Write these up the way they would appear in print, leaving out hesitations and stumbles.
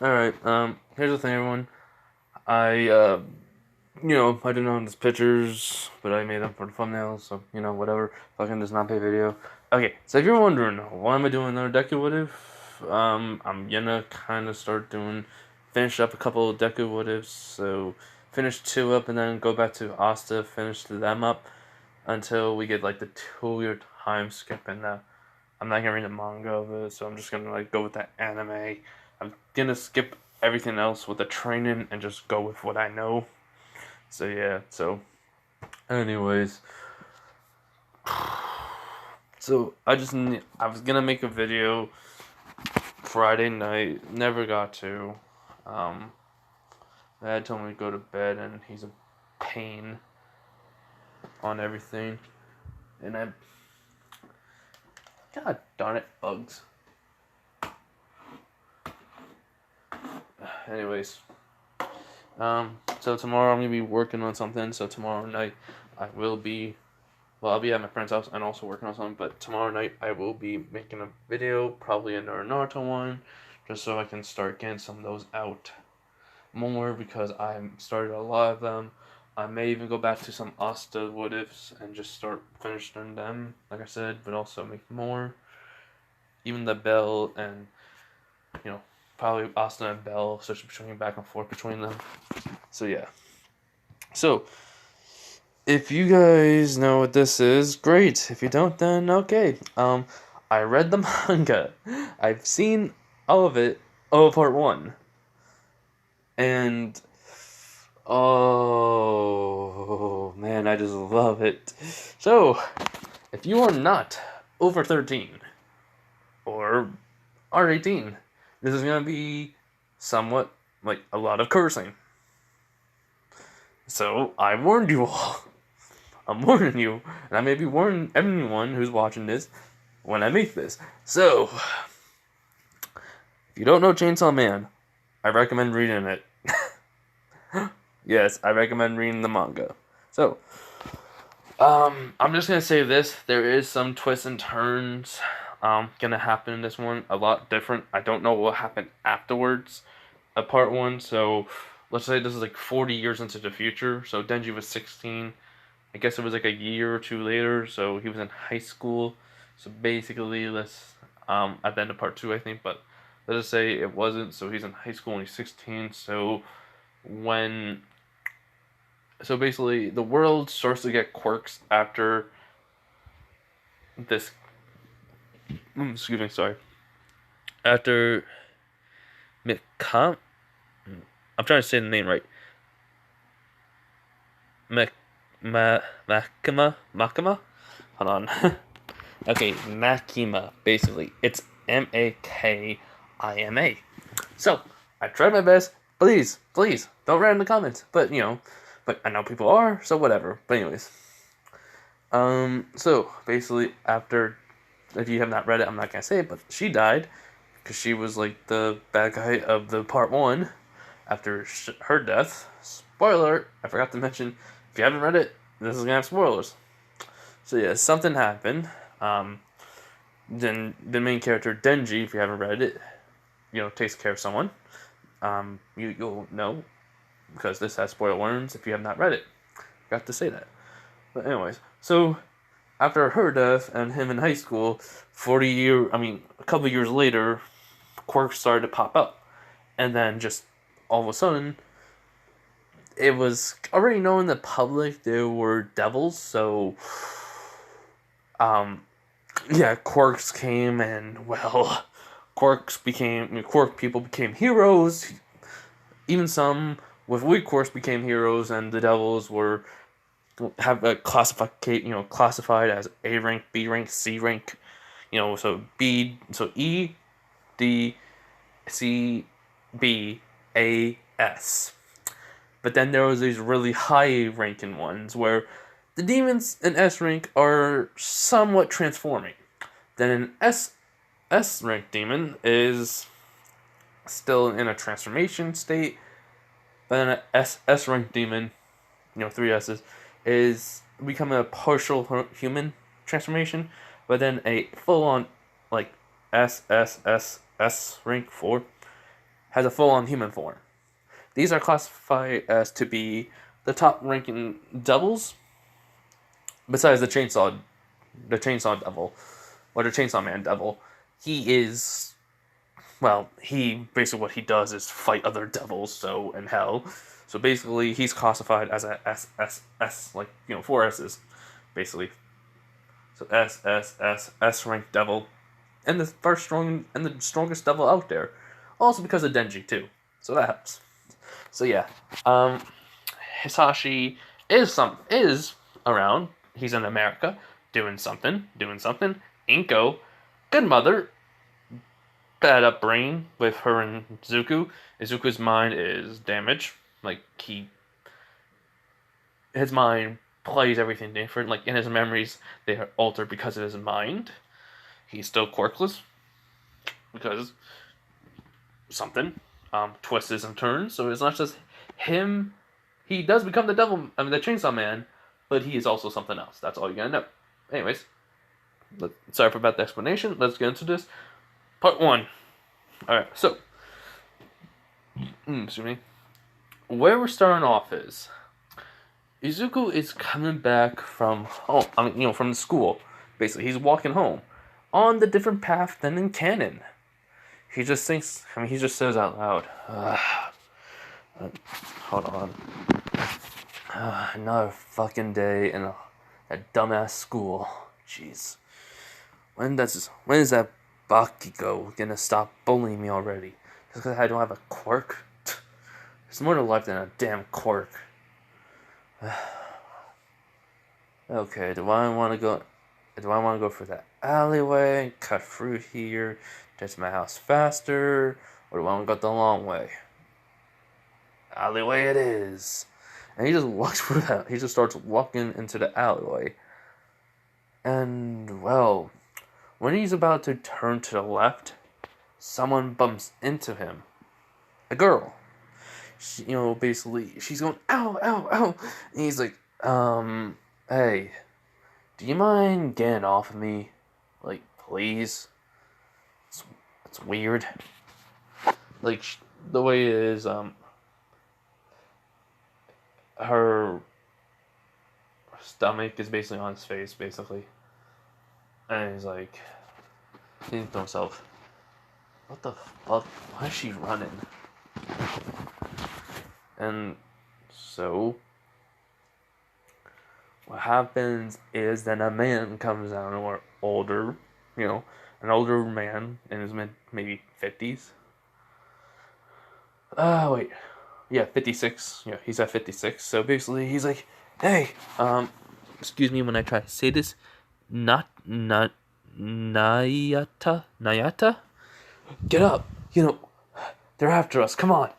Alright, here's the thing, everyone. I, I didn't know these pictures, but I made them for the thumbnails, so, whatever. Fucking does not pay video. Okay, so if you're wondering, why am I doing another Deku What If? I'm gonna kind of finish up a couple of Deku What Ifs, so finish two up and then go back to Asta, finish them up until we get, like, the 2 year time skip, and, I'm not gonna read the manga of it, so I'm just gonna, like, go with that anime. I'm gonna skip everything else with the training and just go with what I know. So yeah, anyways. So I was gonna make a video Friday night, never got to. Dad told me to go to bed and he's a pain on everything. And God darn it, bugs. Anyways. So tomorrow I'm gonna be working on something. So tomorrow night I'll be at my friend's house and also working on something. But tomorrow night I will be making a video, probably another Naruto one, just so I can start getting some of those out more because I started a lot of them. I may even go back to some Asta what ifs and just start finishing them, like I said, but also make more. Even the Bell and probably Asta and Bell, switch between back and forth between them. So yeah. So if you guys know what this is, great. If you don't, then okay. I read the manga. I've seen all of it. Oh, part one. And oh man, I just love it. So, if you are not over 13 or are 18, this is gonna be somewhat like a lot of cursing. So I warned you all. I'm warning you, and I may be warning everyone who's watching this when I make this. So, if you don't know Chainsaw Man, I recommend reading it. Yes, I recommend reading the manga. So, I'm just gonna say this: there is some twists and turns, gonna happen in this one. A lot different. I don't know what happened afterwards, of part one. So, let's say this is like 40 years into the future. So Denji was 16. I guess it was like a year or two later, so he was in high school. So basically, at the end of part two, I think, but let's just say it wasn't. So he's in high school and he's 16. When, so basically, the world starts to get quirks after this. Excuse me, sorry. After Mikam, I'm trying to say the name right. Makima? Hold on. Okay, Makima, basically. It's Makima. So, I tried my best. Please, don't write in the comments. But I know people are, so whatever. But anyways. So, basically, if you have not read it, I'm not gonna say it, but she died. Because she was, like, the bad guy of the part one. After her death. Spoiler, I forgot to mention, if you haven't read it, this is gonna have spoilers. So yeah, something happened. Then the main character Denji, if you haven't read it, takes care of someone. You'll know because this has spoiler warnings if you have not read it. Got to say that. But anyways, so after her death and him in high school, a couple years later, quirks started to pop up, and then just all of a sudden, it was already known in the public there were devils, so quirks came and quirk people became heroes. Even some with weak quirks became heroes, and the devils were classified as A rank, B rank, C rank. So E, D, C, B, A, S. But then there was these really high ranking ones where the demons in S rank are somewhat transforming. Then an S rank demon is still in a transformation state. But then an S rank demon, three S's, is becoming a partial human transformation. But then a full on like S rank 4 has a full-on human form. These are classified as to be the top-ranking devils, besides the Chainsaw Devil, or the Chainsaw Man Devil. He is, well, he basically what he does is fight other devils, so in hell. So basically, he's classified as a S, like, 4 S's, basically. So S rank devil, and the strongest devil out there. Also because of Denji too, so that helps. So yeah, Hisashi is around. He's in America, doing something. Inko, good mother, bad upbringing with her and Zuko. Izuku's mind is damaged. Like his mind plays everything different. Like in his memories, they are altered because of his mind. He's still quirkless because something twists and turns. So it's not just him. He does become the devil. I mean, the Chainsaw Man, but he is also something else. That's all you gotta know. Anyways, sorry for about the explanation. Let's get into this. Part 1. All right. So, excuse me. Where we're starting off is Izuku is coming back from home. I mean, from the school. Basically, he's walking home on the different path than in canon. He just thinks. I mean, he just says out loud. Hold on. Another fucking day in that dumbass school. Jeez. When is that Bakugo gonna stop bullying me already? Just because I don't have a quirk? There's more to life than a damn quirk. Okay, do I want to go for that alleyway, cut through here, get to my house faster, or do I want to go the long way? Alleyway it is. And he just walks through that. He just starts walking into the alleyway. And, well, when he's about to turn to the left, someone bumps into him. A girl. She, basically, she's going, ow, ow, ow. And he's like, hey, do you mind getting off of me? Like, please? It's weird. Like, the way it is, her stomach is basically on his face, basically. And he's like, thinking to himself, what the fuck? Why is she running? And so, what happens is that a man comes out, or older, an older man in his maybe 50s. Wait. Yeah, 56. Yeah, he's at 56. So basically, he's like, hey, excuse me when I try to say this. Nayata? Get up. They're after us. Come on.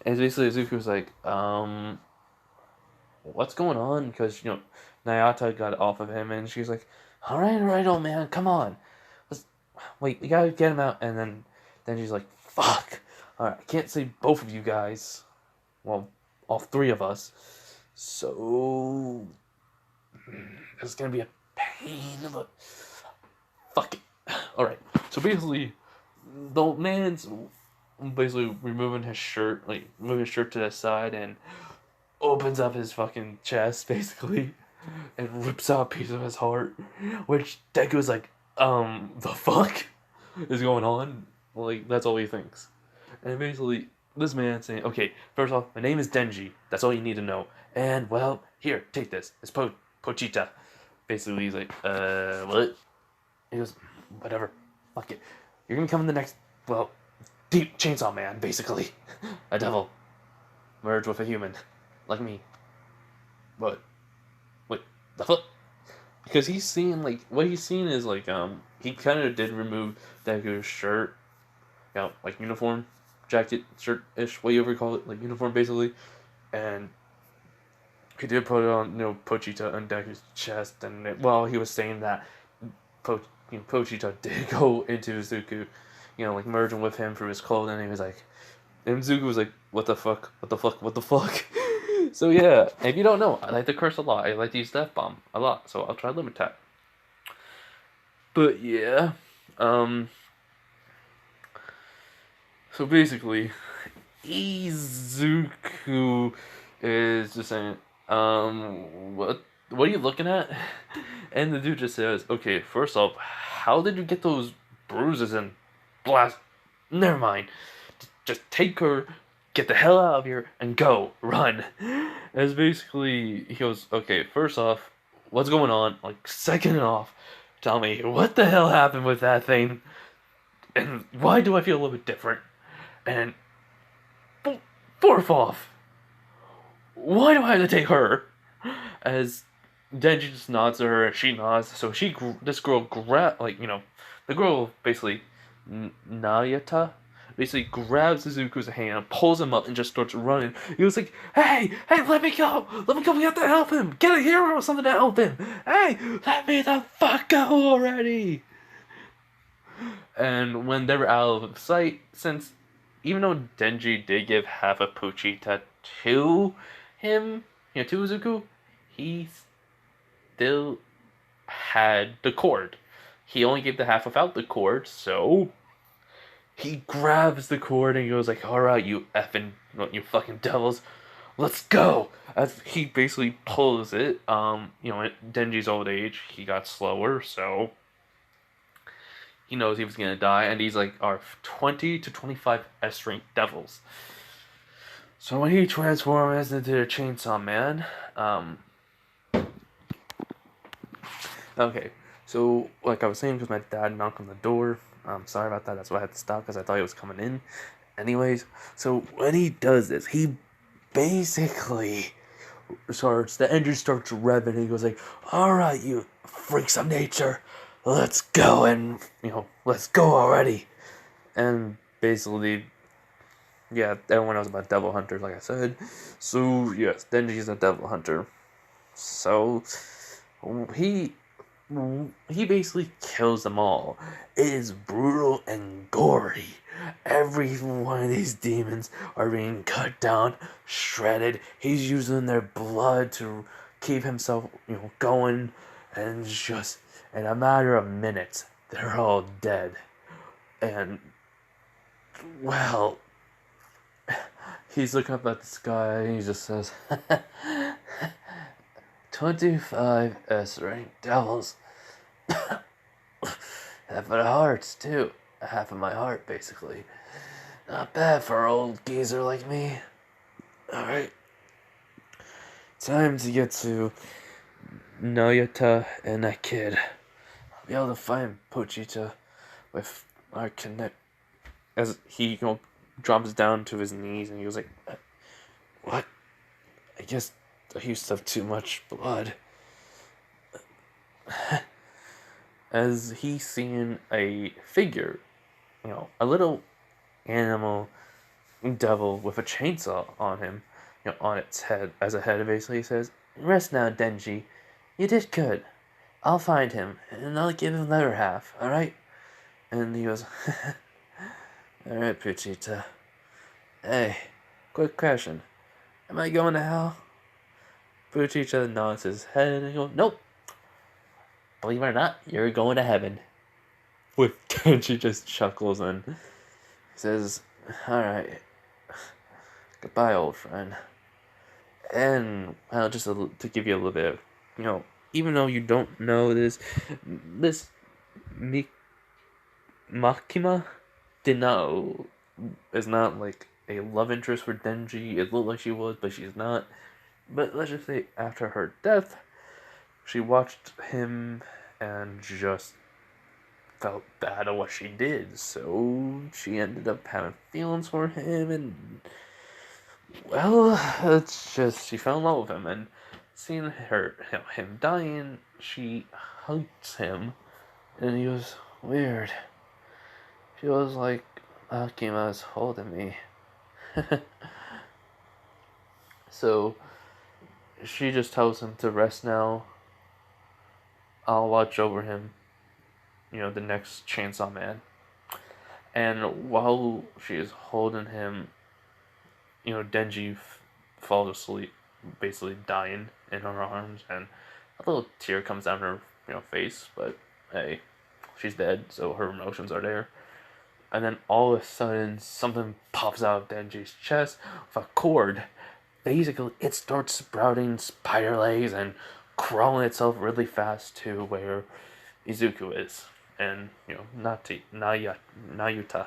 And basically, Izuku's like, what's going on? Because, Nayata got off of him, and she's like, all right, old man, come on. Wait, we gotta get him out. And then she's like, fuck. All right, I can't save both of you guys. Well, all 3 of us. So, it's gonna be a pain, but fuck it. All right. So basically, the man's basically removing his shirt, moving his shirt to the side, and opens up his fucking chest, basically, and rips out a piece of his heart. Which Deku's like, the fuck is going on? Like, that's all he thinks. And basically, this man saying, okay, first off, my name is Denji. That's all you need to know. And, well, here, take this. It's Pochita. Basically, he's like, what? He goes, whatever. Fuck it. You're gonna become in the next, well, deep Chainsaw Man, basically. A devil. Merge with a human. Like me. What? Wait, the fuck? Because he's seeing, what he's seeing is, he kind of did remove Deku's shirt. Like uniform. Jacket, shirt-ish, whatever you call it, like uniform, basically. And he did put it on, Pochita on Deku's chest, and he was saying that Pochita did go into Zuko, merging with him through his clothing, and he was like, and Zuko was like, what the fuck? So yeah, if you don't know, I like to curse a lot, I like to use the F-bomb a lot, so I'll try to limit that. But yeah, so basically, Izuku is just saying, what are you looking at? And the dude just says, okay, first off, how did you get those bruises and blast? Never mind. Just take her, get the hell out of here, and go, run. As basically, he goes, okay, first off, what's going on? Like, second off, tell me, what the hell happened with that thing? And why do I feel a little bit different? And fourth off, why do I have to take her? As Denji just nods to her, she nods. So this girl the girl basically, Nayata, basically grabs Izuku's hand, pulls him up, and just starts running. He was like, hey, let me go, we have to help him, get a hero or something to help him. Hey, let me the fuck go already. And when they were out of sight, since even though Denji did give half of Pochita to him, to Izuku, he still had the cord. He only gave the half without the cord, so he grabs the cord and goes like, "Alright, you fucking devils, let's go!" As he basically pulls it, at Denji's old age, he got slower, so he knows he was gonna die, and these are 20 to 25 S-rank devils. So when he transforms into the Chainsaw Man, okay, so like I was saying, because my dad knocked on the door. Sorry about that. That's why I had to stop, because I thought he was coming in. Anyways, so when he does this, he basically the engine starts revving. He goes like, "All right, you freaks of nature, let's go, and let's go already." And basically, yeah, everyone knows about devil hunters, like I said. So yes, Denji's a devil hunter. So he basically kills them all. It is brutal and gory. Every one of these demons are being cut down, shredded. He's using their blood to keep himself, going, and just in a matter of minutes, they're all dead. And well, he's looking up at the sky and he just says, 25 S-rank devils. Half of the hearts, too. Half of my heart, basically. Not bad for an old geezer like me. Alright. Time to get to Nayata and that kid. I'll be able to find Pochita with our connect. As he, drops down to his knees and he was like, what? I guess I used to have too much blood. As he's seeing a figure, a little animal devil with a chainsaw on him, on its head, as a head, basically. He says, "Rest now, Denji. You did good. I'll find him, and I'll give him the other half, alright?" And he goes, "Alright, Pochita. Hey, quick question. Am I going to hell?" Pochita nods his head and he goes, "Nope. Believe it or not, you're going to heaven." With Denji just chuckles and says, "Alright. Goodbye, old friend." And just to give you a little bit of, even though you don't know this Makima is not like a love interest for Denji. It looked like she was, but she's not. But let's just say after her death, she watched him and just felt bad at what she did. So she ended up having feelings for him, and well, it's just she fell in love with him. And seeing him dying, she hugs him, and he was weird. Feels like Akima's holding me. So she just tells him to rest now. I'll watch over him, the next Chainsaw Man. And while she is holding him, Denji falls asleep, basically dying in her arms, and a little tear comes down her, face, but hey, she's dead, so her emotions are there. and then all of a sudden something pops out of Denji's chest with a cord. Basically, it starts sprouting spider legs and crawling itself really fast to where Izuku is, and Nayuta.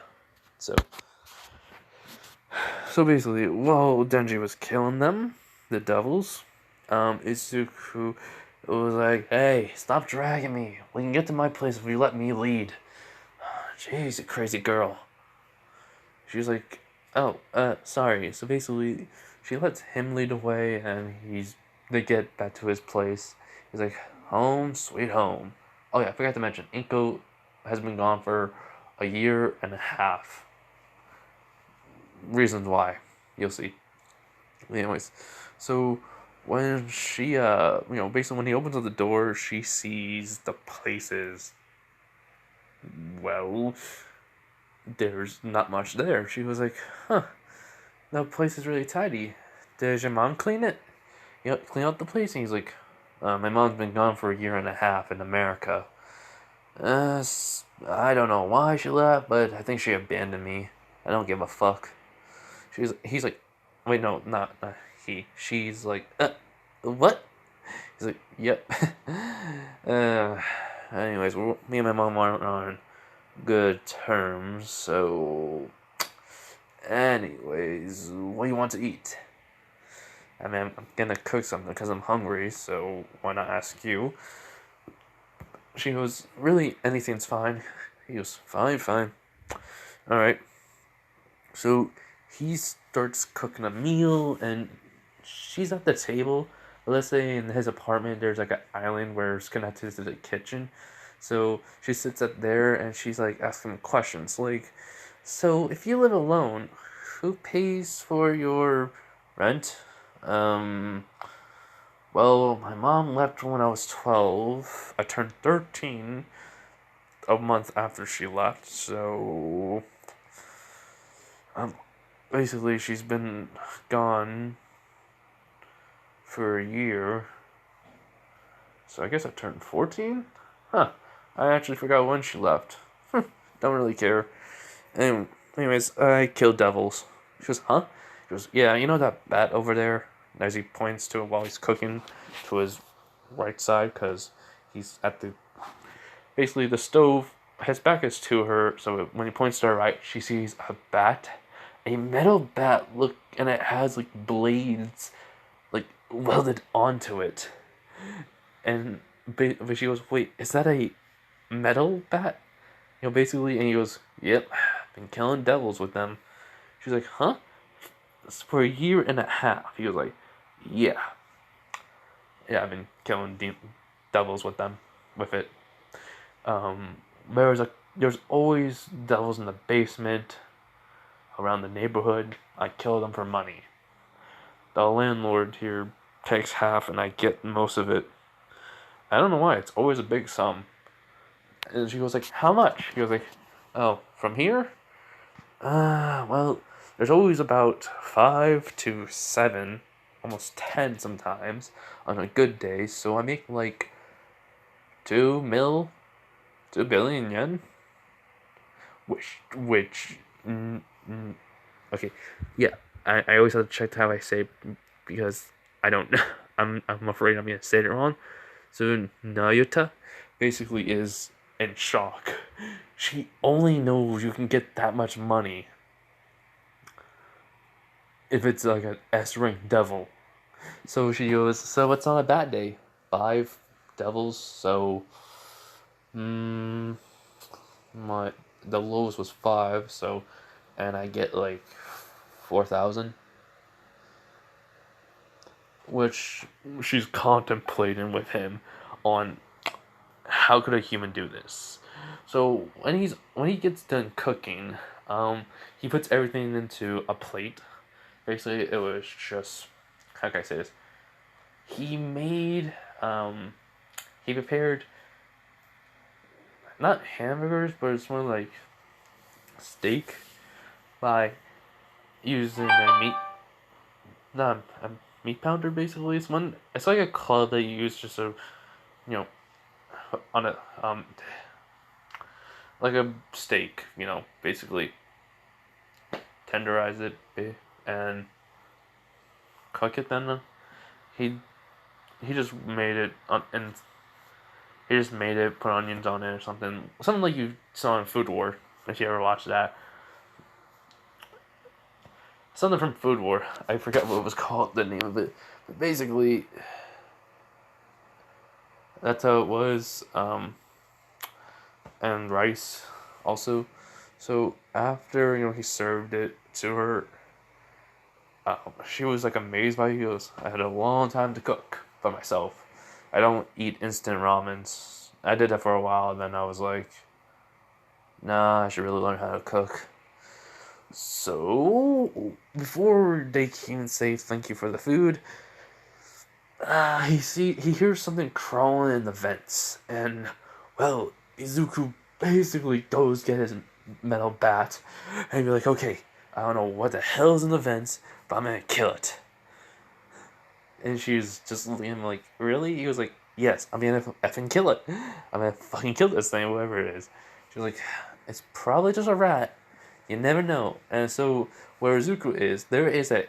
So, basically, while Denji was killing them, the devils, Izuku was like, "Hey, stop dragging me. We can get to my place if you let me lead." Jeez, you crazy girl. She was like, "Oh, sorry." So basically, she lets him lead the way, and they get back to his place. He's like, "Home, sweet home." Oh yeah, I forgot to mention, Inko has been gone for a year and a half. Reasons why, you'll see. Anyways, so when she, basically when he opens up the door, she sees the places. Well, there's not much there. She was like, "Huh, that place is really tidy. Does your mom clean it? Clean out the place?" And he's like, "My mom's been gone for a year and a half in America. I don't know why she left, but I think she abandoned me. I don't give a fuck." He's like, wait, no, not he. She's like, what? He's like, yep. uh, anyways, me and my mom aren't on good terms, so. Anyways, what do you want to eat? I mean, I'm gonna cook something because I'm hungry, so why not ask you? She goes, really, anything's fine. He goes, fine, fine. Alright. So he starts cooking a meal, and she's at the table. Let's say in his apartment, there's like an island where it's connected to the kitchen. So she sits up there and she's like asking questions like, "So if you live alone, who pays for your rent?" Well, my mom left when I was 12. I turned 13 a month after she left, so basically she's been gone for a year. So I guess I turned 14? Huh. I actually forgot when she left. Don't really care. Anyways, I killed devils. She goes, huh? She goes, yeah, you know that bat over there? As he points to it while he's cooking to his right side, because he's at the. Basically, the stove, his back is to her, so when he points to her right, she sees a bat. A metal bat, look, and it has, like, blades, like, welded onto it. And but she goes, wait, is that a metal bat? Basically, and he goes, yep, been killing devils with them. She's like, huh? For a year and a half. He was like, yeah. Yeah, I've been killing devils with them, with it. There's always devils in the basement, around the neighborhood. I kill them for money. The landlord here takes half, and I get most of it. I don't know why. It's always a big sum. And she goes like, how much? He goes like, oh, from here? Well, there's always about 5 to 7, almost 10 sometimes, on a good day, so I make like 2 billion yen? Okay, yeah, I always have to check how I say, because I don't, I'm afraid I'm gonna say it wrong. So, Nayuta basically is in shock. She only knows you can get that much money if it's like an S rank devil. So she goes, so it's not a bad day. 5 devils, so my the lowest was 5, so and I get like 4,000. Which she's contemplating with him on how could a human do this. So when he gets done cooking, he puts everything into a plate. Basically, it was just, how can I say this? He made he prepared not hamburgers, but it's more like steak by using a not a meat pounder. Basically, it's like a club that you use just to, you know, on a like a steak, basically tenderize it and cook it. Then he he just made it and he just made it, put onions on it or something like you saw in Food War if you ever watched that. Something from Food War. I forgot what it was called, the name of it. But basically, that's how it was. And rice also. So after he served it to her, she was like amazed by it. He goes, "I had a long time to cook by myself. I don't eat instant ramens. I did that for a while, and then I was like, nah, I should really learn how to cook." So before they can even say thank you for the food, he hears something crawling in the vents, and well, Izuku basically goes get his metal bat, and be like, "Okay, I don't know what the hell's in the vents, but I'm gonna kill it." And she's just looking at him like, "Really?" He was like, "Yes, I'm gonna effing kill it. I'm gonna fucking kill this thing, whatever it is." She's like, "It's probably just a rat. You never know." And so where Izuku is, there is a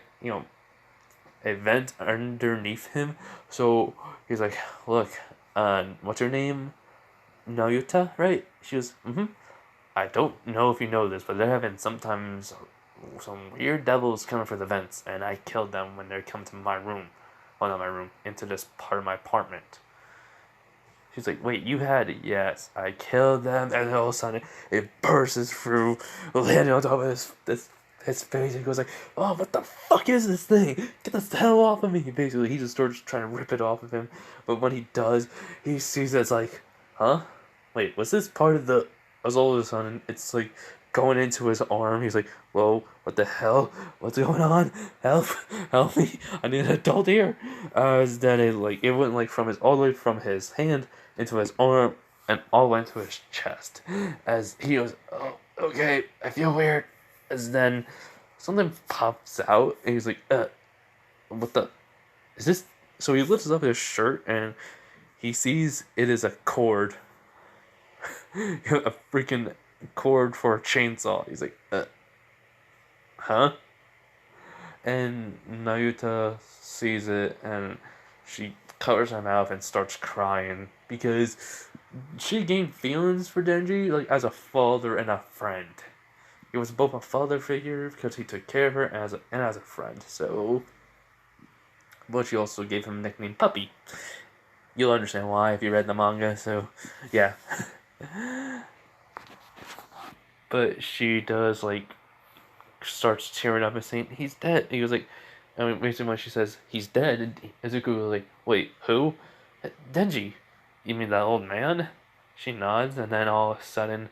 vent underneath him. So he's like, "Look, what's your name? Nayuta, right?" She goes, "Mm-hmm. I don't know if you know this, but there have been sometimes some weird devils coming for the vents, and I killed them when they come to my room. Well, not my room, into this part of my apartment." She's like, "Wait, you had it?" "Yes, I killed them," and all of a sudden it bursts through, landing on top of his face. He goes like, "Oh, what the fuck is this thing? Get this hell off of me!" Basically, he just starts trying to rip it off of him, but when he does, he sees it's like, huh? Wait, was this part of the? As all of a sudden, it's like going into his arm. He's like, "Whoa, what the hell? What's going on? Help, help me! I need an adult here." As then it went like from his all the way from his hand into his arm and all the way into his chest. As he goes, "Oh, okay, I feel weird." As then something pops out and he's like, what the? Is this?" So he lifts up his shirt and he sees it is a cord, a freaking cord for a chainsaw. He's like, huh? And Nayuta sees it and she covers her mouth and starts crying because she gained feelings for Denji like as a father and a friend. He was both a father figure because he took care of her and as a friend. So, but she also gave him a nickname Puppy. You'll understand why if you read the manga. So, yeah. But she does starts tearing up and saying he's dead. He was like, I mean, basically when she says he's dead, and Izuku was like, "Wait, who?" "Denji. You mean that old man?" She nods, and then all of a sudden,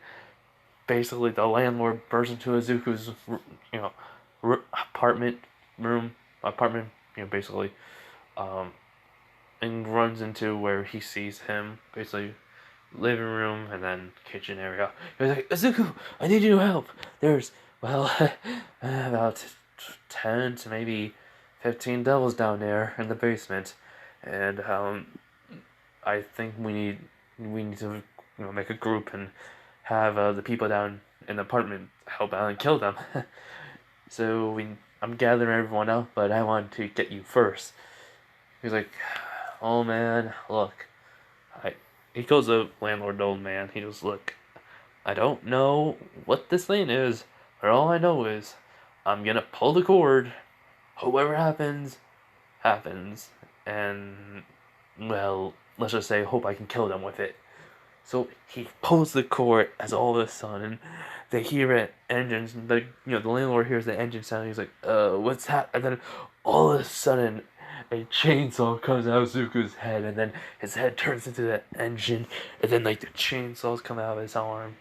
basically the landlord bursts into Izuku's, you know, apartment room, apartment, basically, um, and runs into where he sees him, basically living room and then kitchen area. He was like, "Izuku, I need your help. There's, well, about 10 to maybe 15 devils down there in the basement, and I think we need to make a group and have the people down in the apartment help out and kill them." So I'm gathering everyone up, but I want to get you first." He's like, "Oh man, look, he calls the landlord old man. He goes, "Look, I don't know what this thing is, but all I know is I'm gonna pull the cord. Whoever happens, happens. And, well, let's just say, hope I can kill them with it." So he pulls the cord as all of a sudden they hear it, engines, the landlord hears the engine sound, he's like, what's that?" And then all of a sudden a chainsaw comes out of Zuko's head, and then his head turns into the engine, and then the chainsaws come out of his arm.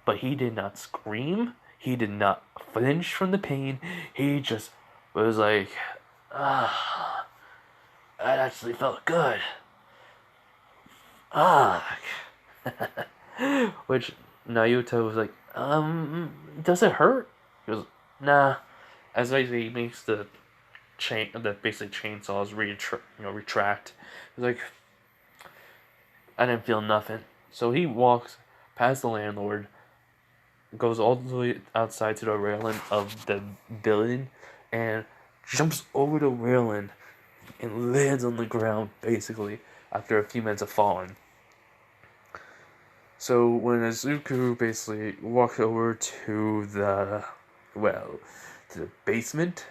But he did not scream, he did not flinch from the pain, he just was like, "Ah, that actually felt good. Ah." Which Nayuta was like, does it hurt?" He goes, "Nah." As basically he makes the basically chainsaws retract. He's like, "I didn't feel nothing." So he walks past the landlord, goes all the way outside to the railing of the building, and jumps over the railing and lands on the ground, basically, after a few minutes of falling. So when Izuku basically walks over to to the basement,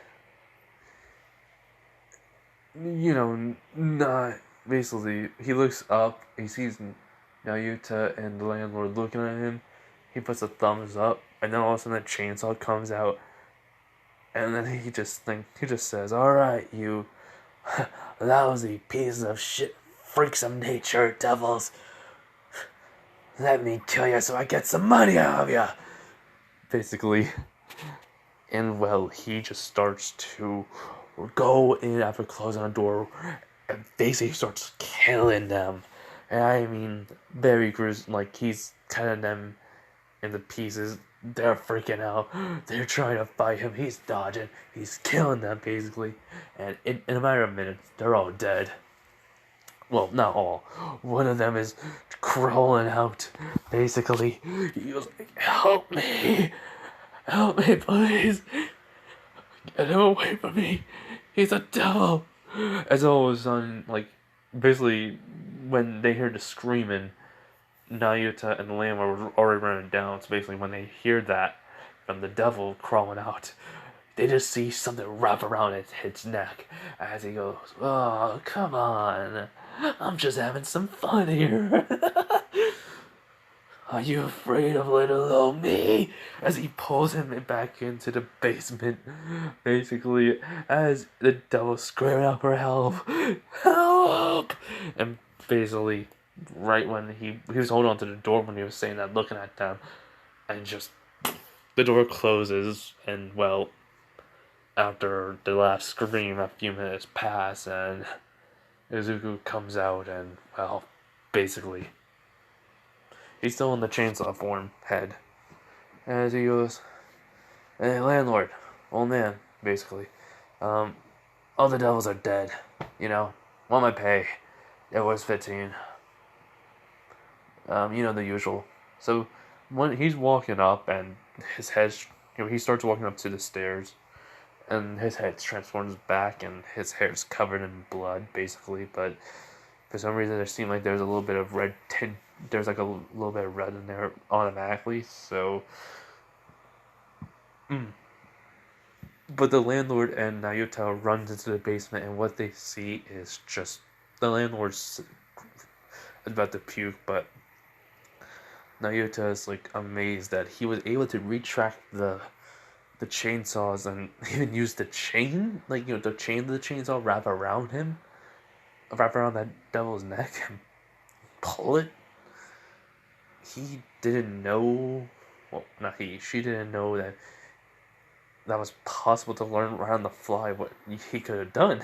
not basically, he looks up, he sees Nayuta and the landlord looking at him, he puts a thumbs up, and then all of a sudden the chainsaw comes out, and then he just says, "Alright, you lousy pieces of shit, freaks of nature, devils. Let me kill you so I get some money out of you." Basically. And he just starts to go in after closing the door and basically starts killing them. And I mean, very gruesome. Like, he's cutting them into pieces. They're freaking out. They're trying to fight him. He's dodging. He's killing them, basically. And in a matter of minutes, they're all dead. Well, not all. One of them is crawling out, basically. He was like, "Help me! Help me, please! Get him away from me! He's a devil!" As all of a sudden, basically, when they hear the screaming, Nayuta and the lamb are already running down. So basically, when they hear that from the devil crawling out, they just see something wrap around its neck as he goes, "Oh, come on. I'm just having some fun here." "Are you afraid of little old me?" As he pulls him back into the basement, basically, as the devil screaming out for help. "Help!" And basically, right when he was holding on to the door when he was saying that, looking at them, and just the door closes, and after the last scream, a few minutes pass, and Izuku comes out, and basically, he's still in the chainsaw form head. As he goes, "Hey, landlord, old man," basically. All the devils are dead. Want my pay. It was 15. The usual." So when he's walking up and his head, he starts walking up to the stairs, and his head transforms back, and his hair's covered in blood, basically. But for some reason, there seemed like there's a little bit of red tint. There's like a little bit of red in there automatically. So, but the landlord and Nayuta runs into the basement, and what they see is just the landlord's about to puke, but Nayuta is amazed that he was able to retract the chainsaws and even use the chain, the chain of the chainsaw wrap around that devil's neck and pull it. He didn't know, not he, she didn't know that was possible to learn right on the fly what he could have done.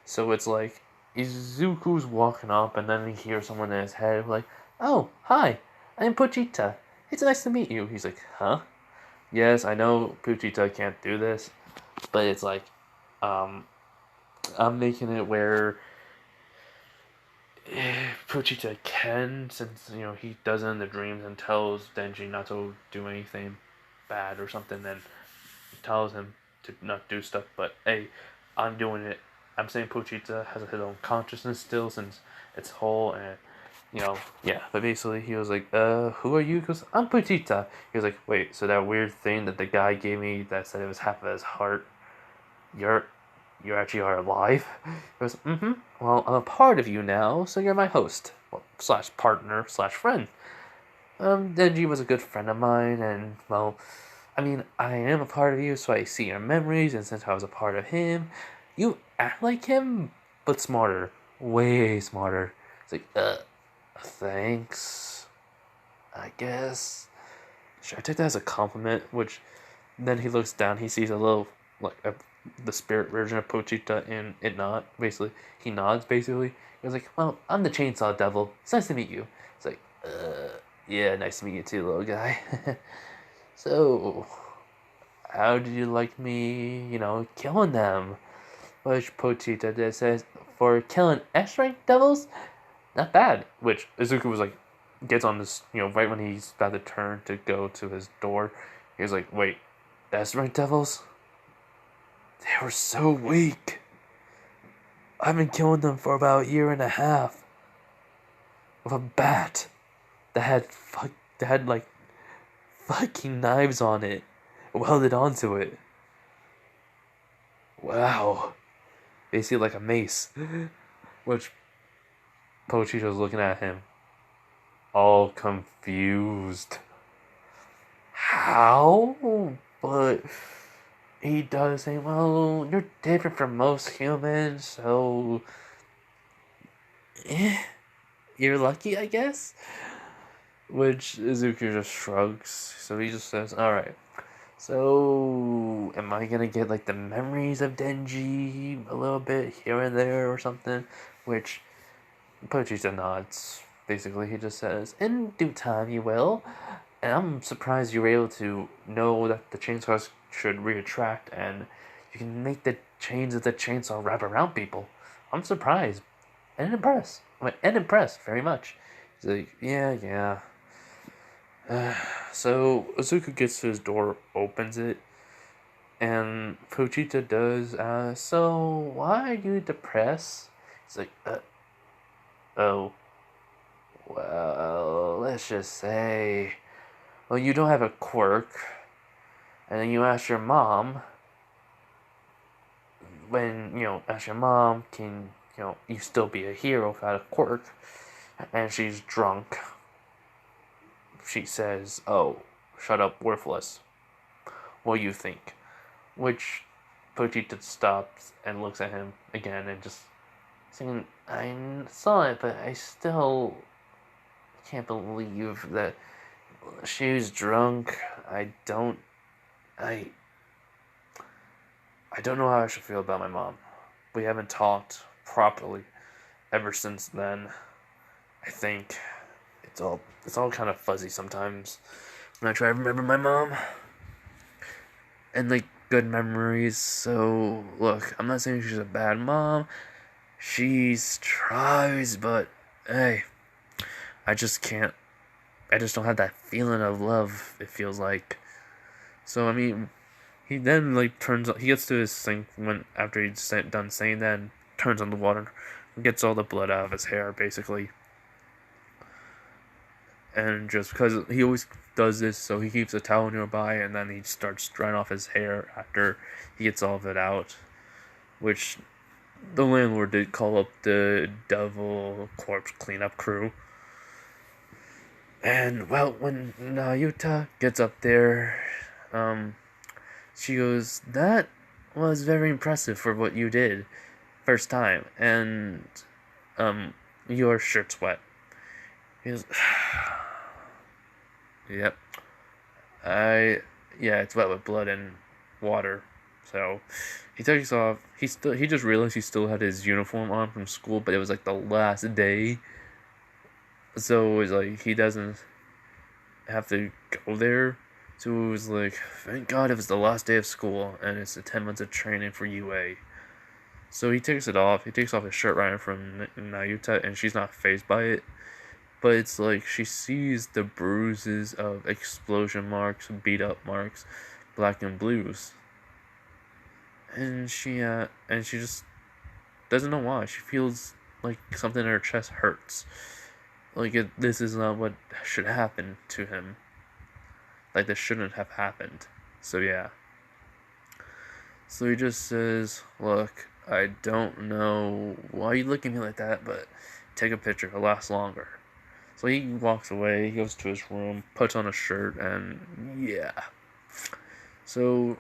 So it's like, Izuku's walking up, and then he hears someone in his head, like, "Oh, hi, I'm Pochita. It's nice to meet you." He's like, "Huh? Yes, I know Pochita can't do this, but it's like, I'm making it where Pochita can, since, he does it in the dreams and tells Denji not to do anything bad or something, then tells him to not do stuff, but hey, I'm doing it. I'm saying Pochita has his own consciousness still, since it's whole, and yeah. But basically, he was like, "Who are you?" He goes, "I'm Pochita." He was like, "Wait, so that weird thing that the guy gave me that said it was half of his heart, you actually are alive?" He goes, "Mm-hmm. Well, I'm a part of you now, so you're my host, slash partner, slash friend. Denji was a good friend of mine, and I mean, I am a part of you, so I see your memories, and since I was a part of him, you act like him, but smarter. Way smarter." It's like, thanks, I guess. Should I take that as a compliment? Which, then he looks down, he sees a little, the spirit version of Pochita, and it nods, basically. He nods, basically. He was like, "Well, I'm the Chainsaw Devil. It's nice to meet you." It's like, yeah, nice to meet you too, little guy. So, how did you like me, killing them? Which Pochita says, "For killing S-rank devils, not bad." Which Izuku was like, gets on this, right when he's about to turn to go to his door, he's like, wait, that's right, devils? They were so weak. I've been killing them for about a year and a half. With a bat that had like fucking knives on it, welded onto it. Wow. Basically like a mace. Which Pochito's looking at him, all confused. How? But he does say, well, you're different from most humans, so you're lucky, I guess? Which Izuku just shrugs. So he just says, alright, so am I gonna get like the memories of Denji a little bit here and there or something? Which Pochita nods. Basically, he just says, in due time you will. And I'm surprised you were able to know that the chainsaws should reattract and you can make the chains of the chainsaw wrap around people. I'm surprised and impressed. And impressed very much. He's like, yeah. So Izuku gets to his door, opens it, and Pochita does, so why are you depressed? He's like, oh, well, let's just say, well, you don't have a quirk, and then you ask your mom, ask your mom, can, you still be a hero without a quirk, and she's drunk. She says, oh, shut up, worthless. What do you think? Which Pochita stops and looks at him again and just saying, I saw it, but I still can't believe that she was drunk. I don't know how I should feel about my mom. We haven't talked properly ever since then. I think it's all kind of fuzzy sometimes when I try to remember my mom. And like good memories. So look, I'm not saying she's a bad mom. She tries, but hey, I just don't have that feeling of love, it feels like. So I mean, he then he gets to his sink after he's done saying that, and turns on the water, and gets all the blood out of his hair basically. And just because he always does this, so he keeps a towel nearby, and then he starts drying off his hair after he gets all of it out. Which the landlord did call up the devil corpse cleanup crew. And well, when Nayuta gets up there, she goes, that was very impressive for what you did first time, and your shirt's wet. He goes, yep. Yeah, it's wet with blood and water. So he takes off. He just realized he still had his uniform on from school, but it was like the last day. So it was like he doesn't have to go there. So it was like, thank God it was the last day of school and it's 10 months of training for UA. So he takes it off. He takes off his shirt right in front of Nayuta, and she's not fazed by it. But it's like she sees the bruises of explosion marks, beat up marks, black and blues. And she just doesn't know why. She feels like something in her chest hurts. Like this is not what should happen to him. Like this shouldn't have happened. So yeah. So he just says, look, I don't know why you look at me like that, but take a picture. It'll last longer. So he walks away, he goes to his room, puts on a shirt, and yeah. So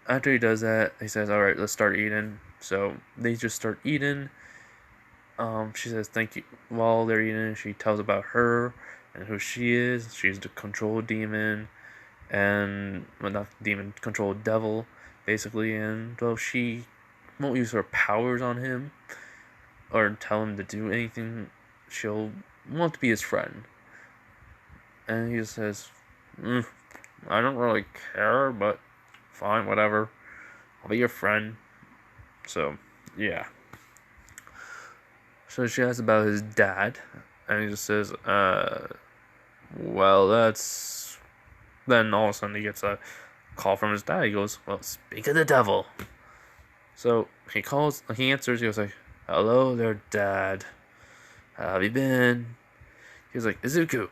after he does that, he says, alright, let's start eating. So they just start eating. She says thank you. While they're eating, she tells about her and who she is. She's the control demon, and, well, not demon, control devil, basically. And, well, she won't use her powers on him or tell him to do anything. She'll want to be his friend. And he just says, I don't really care, but fine, whatever. I'll be your friend. So, yeah. So she asks about his dad, and he just says, let's. Then all of a sudden he gets a call from his dad. He goes, well, speak of the devil. So he answers, he goes like, hello there, Dad. How have you been? He's like, Izuku,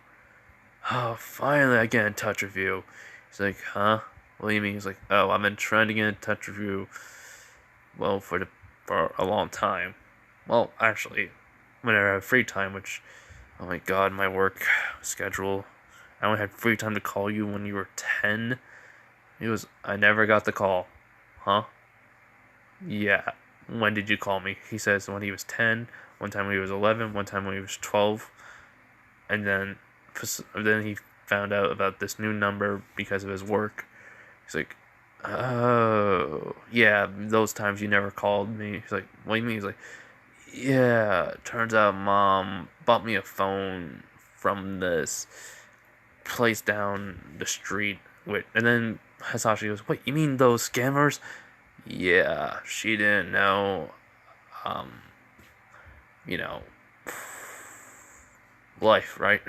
oh, finally I get in touch with you. He's like, huh? What do you mean? He's like, oh, I've been trying to get in touch with you, well, for a long time. Well, actually, whenever I have free time, which, oh my god, my work schedule, I only had free time to call you when you were 10. He goes, I never got the call. Huh? Yeah. When did you call me? He says when he was 10, one time when he was 11, one time when he was 12, and then he found out about this new number because of his work. He's like, oh, yeah, those times you never called me. He's like, what do you mean? He's like, yeah, turns out Mom bought me a phone from this place down the street. Wait, and then Hasashi goes, wait, you mean those scammers? Yeah, she didn't know, um, you know, life, right?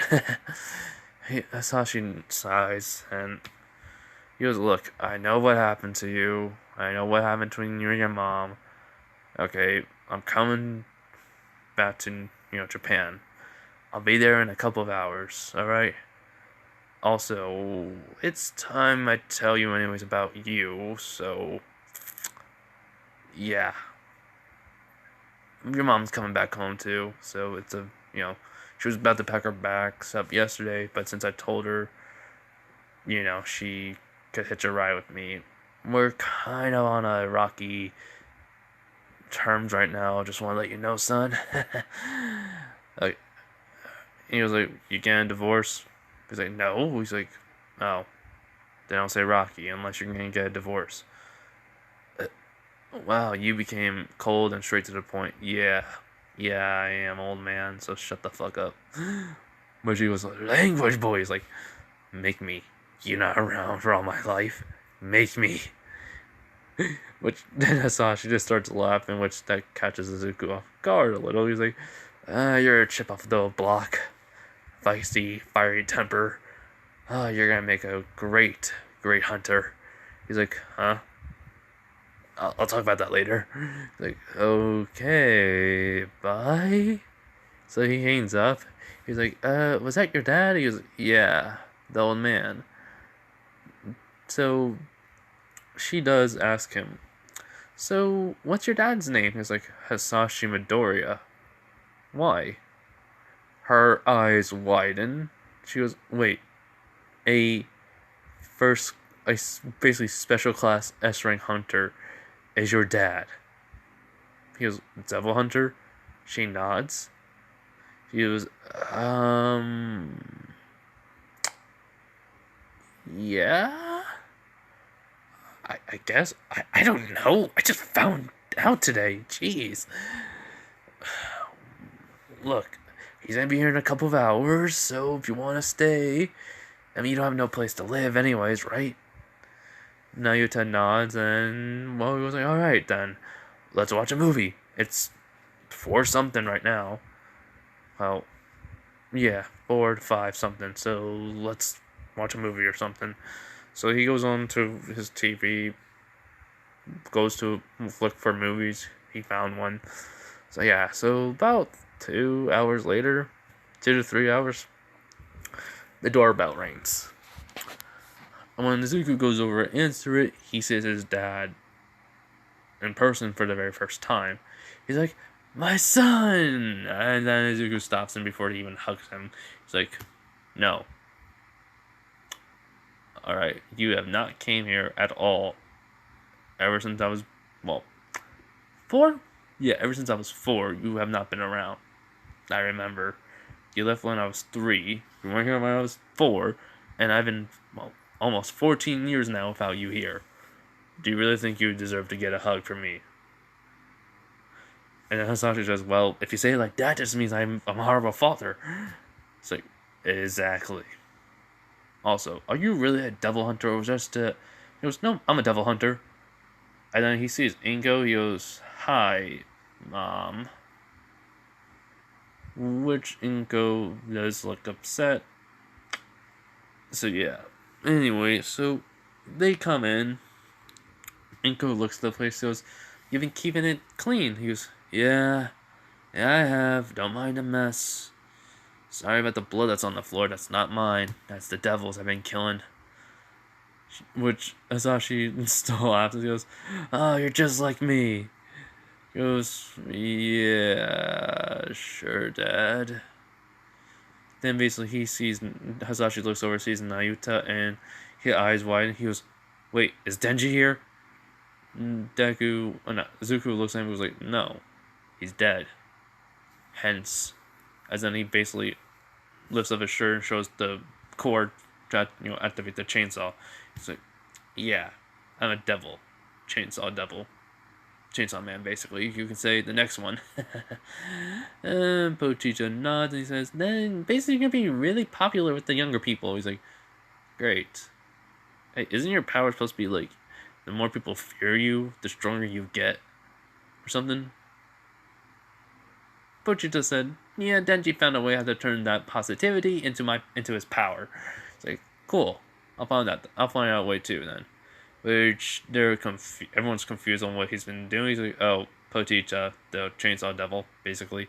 Hasashi sighs, and he goes, look, I know what happened to you. I know what happened between you and your mom. Okay, I'm coming back to, Japan. I'll be there in a couple of hours, alright? Also, it's time I tell you anyways about you, so, yeah. Your mom's coming back home too, so it's she was about to pack her bags up yesterday, but since I told her, she could hitch a ride with me, we're kind of on a rocky terms right now. Just want to let you know, son. Like, he was like, you getting a divorce? He's like, no. He's like, oh, they don't say rocky unless you're gonna get a divorce. Wow, you became cold and straight to the point. Yeah, I am, old man, so shut the fuck up. But she was like, language boy. He's like, make me. You're not around for all my life. Make me. Which then Hasashi just starts laughing, which that catches Izuku off guard a little. He's like, you're a chip off the old block. Feisty, fiery temper. You're gonna make a great hunter. He's like, huh? I'll talk about that later. He's like, okay, bye. So he hangs up. He's like, was that your dad? He goes, yeah, the old man. So she does ask him, so what's your dad's name? He's like, Hasashi Midoriya. Why? Her eyes widen. She goes, wait, a basically special class S rank hunter is your dad? He goes, Devil Hunter? She nods. He goes, yeah? I guess. I don't know. I just found out today. Jeez. Look, he's gonna be here in a couple of hours, so if you want to stay. I mean, you don't have no place to live anyways, right? Nayuta nods, and, well, he was like, alright then. Let's watch a movie. It's 4 something right now. Well, yeah, 4 to 5 something, so let's watch a movie or something. So he goes on to his TV, goes to look for movies. He found one. So yeah, so about 2 hours later, 2 to 3 hours, the doorbell rings. And when Izuku goes over to answer it, he sees his dad in person for the very first time. He's like, my son! And then Izuku stops him before he even hugs him. He's like, no. Alright, you have not came here at all. Ever since I was, 4? Yeah, ever since I was 4, you have not been around. I remember. You left when I was 3, you weren't here when I was 4, and I've been, almost 14 years now without you here. Do you really think you deserve to get a hug from me? And then Hasashi says, well, if you say it like that, just means I'm a horrible father. It's like, exactly. Also, are you really a devil hunter or just a... He goes, no, I'm a devil hunter. And then he sees Ingo, he goes, hi, Mom. Which Ingo does look upset. So yeah. Anyway, so they come in. Inko looks at the place. Goes, "You've been keeping it clean." He goes, "Yeah, yeah, I have. Don't mind a mess. Sorry about the blood that's on the floor. That's not mine. That's the devil's I've been killing." Which Asashi still laughs. He goes, "Oh, you're just like me." He goes, "Yeah, sure, Dad." Then basically he sees Hasashi looks over, sees Nayuta, and his eyes widen. He goes, "Wait, is Denji here?" No, Zuko looks at him and was like, "No, he's dead." Hence, as then he basically lifts up his shirt and shows the cord to activate the chainsaw. He's like, "Yeah, I'm a devil, chainsaw devil, chainsaw man." Basically, you can say the next one. And Pochicha nods and he says, "Then basically you're gonna be really popular with the younger people." He's like, "Great. Hey, isn't your power supposed to be like, the more people fear you, the stronger you get, or something?" Pochita said, "Yeah, Denji found a way how to turn that positivity into his power." It's like, cool. I'll find out a way too then. Which everyone's confused on what he's been doing. He's like, "Oh, Pochicha, the chainsaw devil, basically."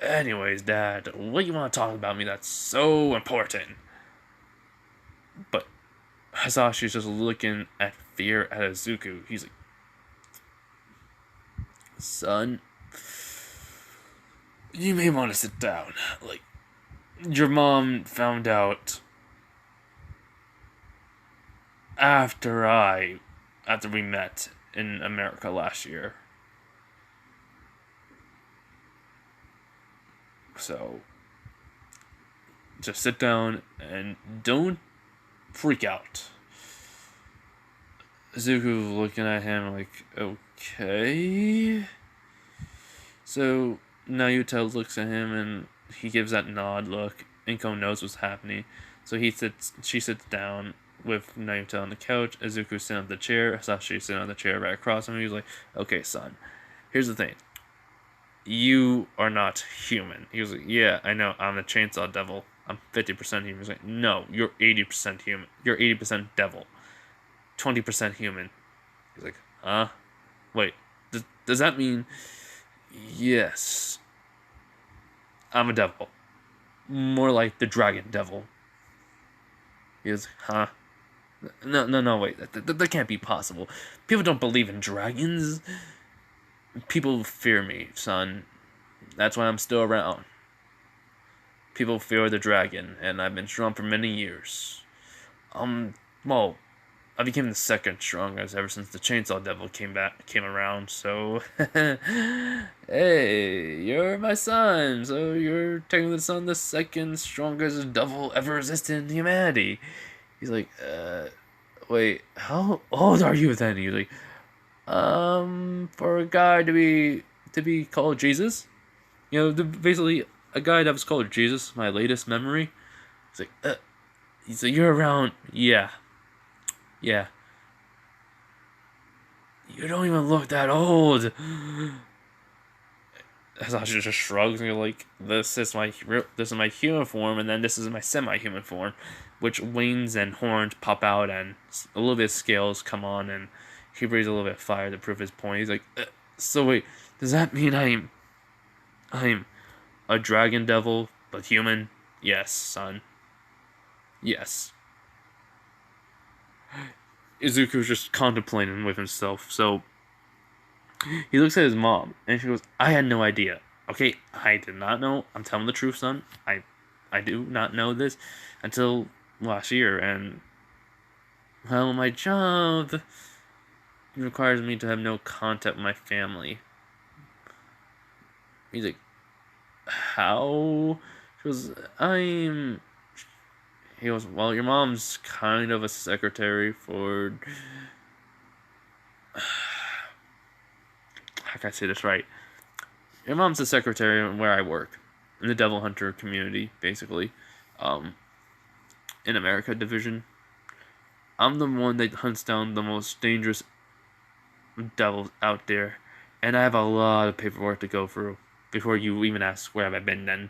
Anyways, Dad, what do you want to talk about me that's so important? But Hasashi's just looking at fear at Izuku. He's like, "Son, you may want to sit down. Like, your mom found out after we met in America last year. So just sit down and don't freak out." Zuko looking at him like, "Okay." So Nayuta looks at him and he gives that nod look. Inko knows what's happening. So she sits down with Nayuta on the couch. Izuku sitting on the chair. Hasashi sitting on the chair right across from him. He's like, "Okay, son, here's the thing. You are not human." He was like, "Yeah, I know. I'm the chainsaw devil. I'm 50% human." He's like, "No, you're 80% human. You're 80% devil. 20% human." He's like, "Huh? Wait, does that mean..." "Yes, I'm a devil. More like the dragon devil." He goes, "Huh? No, wait. That can't be possible. People don't believe in dragons. People fear me, son. That's why I'm still around. People fear the dragon, and I've been strong for many years. Well, I became the second strongest ever since the Chainsaw Devil came around. So, hey, you're my son. So you're technically the second strongest devil ever existed in humanity." He's like, "Wait, how old are you then?" He's like, "For a guy to be called Jesus, basically a guy that was called Jesus. My latest memory." He's like, "You're around, yeah, yeah. You don't even look that old." Sasha just shrugs and you're like, this is my human form, and then this is my semi-human form, which wings and horns pop out, and a little bit of scales come on, and he breathes a little bit of fire to prove his point." He's like, "So wait, does that mean I'm a dragon devil but human?" "Yes, son. Yes." Izuku's just contemplating with himself. So he looks at his mom, and she goes, "I had no idea. Okay, I did not know. I'm telling the truth, son. I do not know this until last year, and well, my job requires me to have no contact with my family." He's like, "How?" She goes, "I'm..." He goes, "Well, your mom's kind of a secretary for..." How can I say this right? Your mom's the secretary where I work, in the Devil Hunter community, basically, in America division. I'm the one that hunts down the most dangerous devils out there, and I have a lot of paperwork to go through before you even ask where have I been then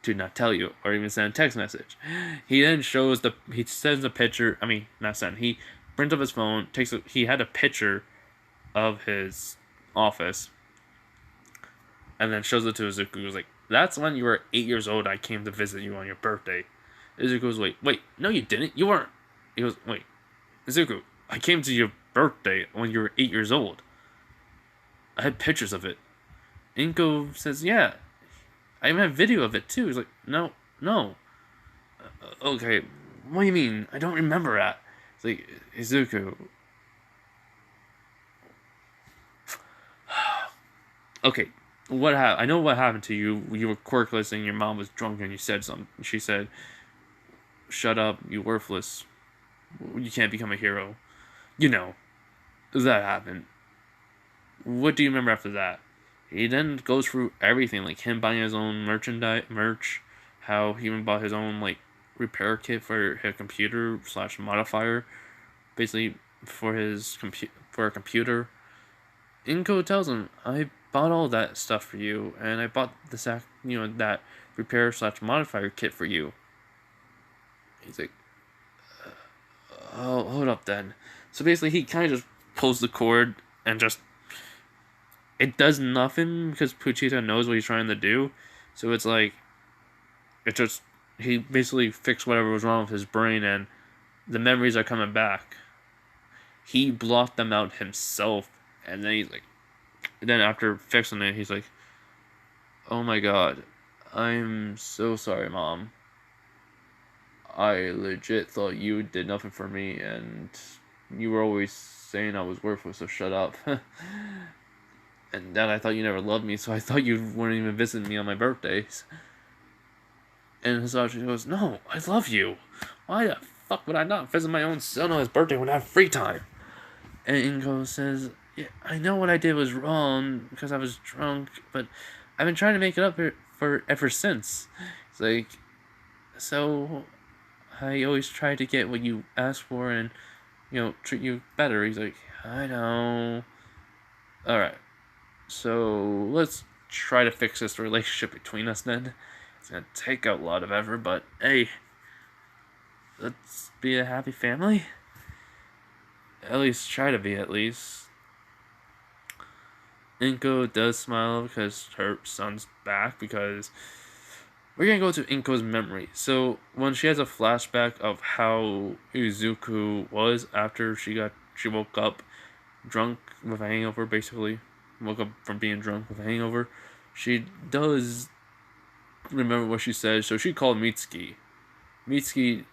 to not tell you or even send a text message. He then he sends a picture. I mean, not send. He prints up his phone. He had a picture of his office, and then shows it to Izuku. He was like, "That's when you were 8 years old. I came to visit you on your birthday." Izuku was like, "Wait, no, you didn't. You weren't." He goes, "Wait, Izuku, I came to your birthday when you were 8 years old. I had pictures of it." Inko says, "Yeah, I even have video of it too." He's like, "No, no. Okay, what do you mean? I don't remember that." It's like, Izuku. Okay, what happened? I know what happened to you. You were quirkless and your mom was drunk and you said something. She said, "Shut up, you worthless. You can't become a hero." You know, that happened. What do you remember after that? He then goes through everything, like him buying his own merch, how he even bought his own like repair kit for his computer slash modifier, basically for a computer. Inko tells him, "I bought all that stuff for you, and I bought that repair slash modifier kit for you." He's like, "Oh, hold up then." So basically, he kind of just pulls the cord and just it does nothing because Puchita knows what he's trying to do. So it's like he basically fixed whatever was wrong with his brain and the memories are coming back. He blocked them out himself, and then after fixing it, he's like, "Oh my god, I'm so sorry, Mom. I legit thought you did nothing for me, and you were always saying I was worthless, so shut up." And then I thought you never loved me, so I thought you wouldn't even visit me on my birthdays. And Hisashi goes, "No, I love you. Why the fuck would I not visit my own son on his birthday when I have free time?" And Ingo says, "Yeah, I know what I did was wrong because I was drunk, but I've been trying to make it up for ever since." It's like, "So I always try to get what you ask for and, treat you better." He's like, "I know. Alright. So let's try to fix this relationship between us then. It's gonna take a lot of effort, but hey, let's be a happy family. At least try to be, at least." Inko does smile because her son's back, because we're gonna go to Inko's memory. So when she has a flashback of how Izuku was after she woke up drunk with a hangover, basically. Woke up from being drunk with a hangover. She does remember what she said, so she called Mitsuki. Mitsuki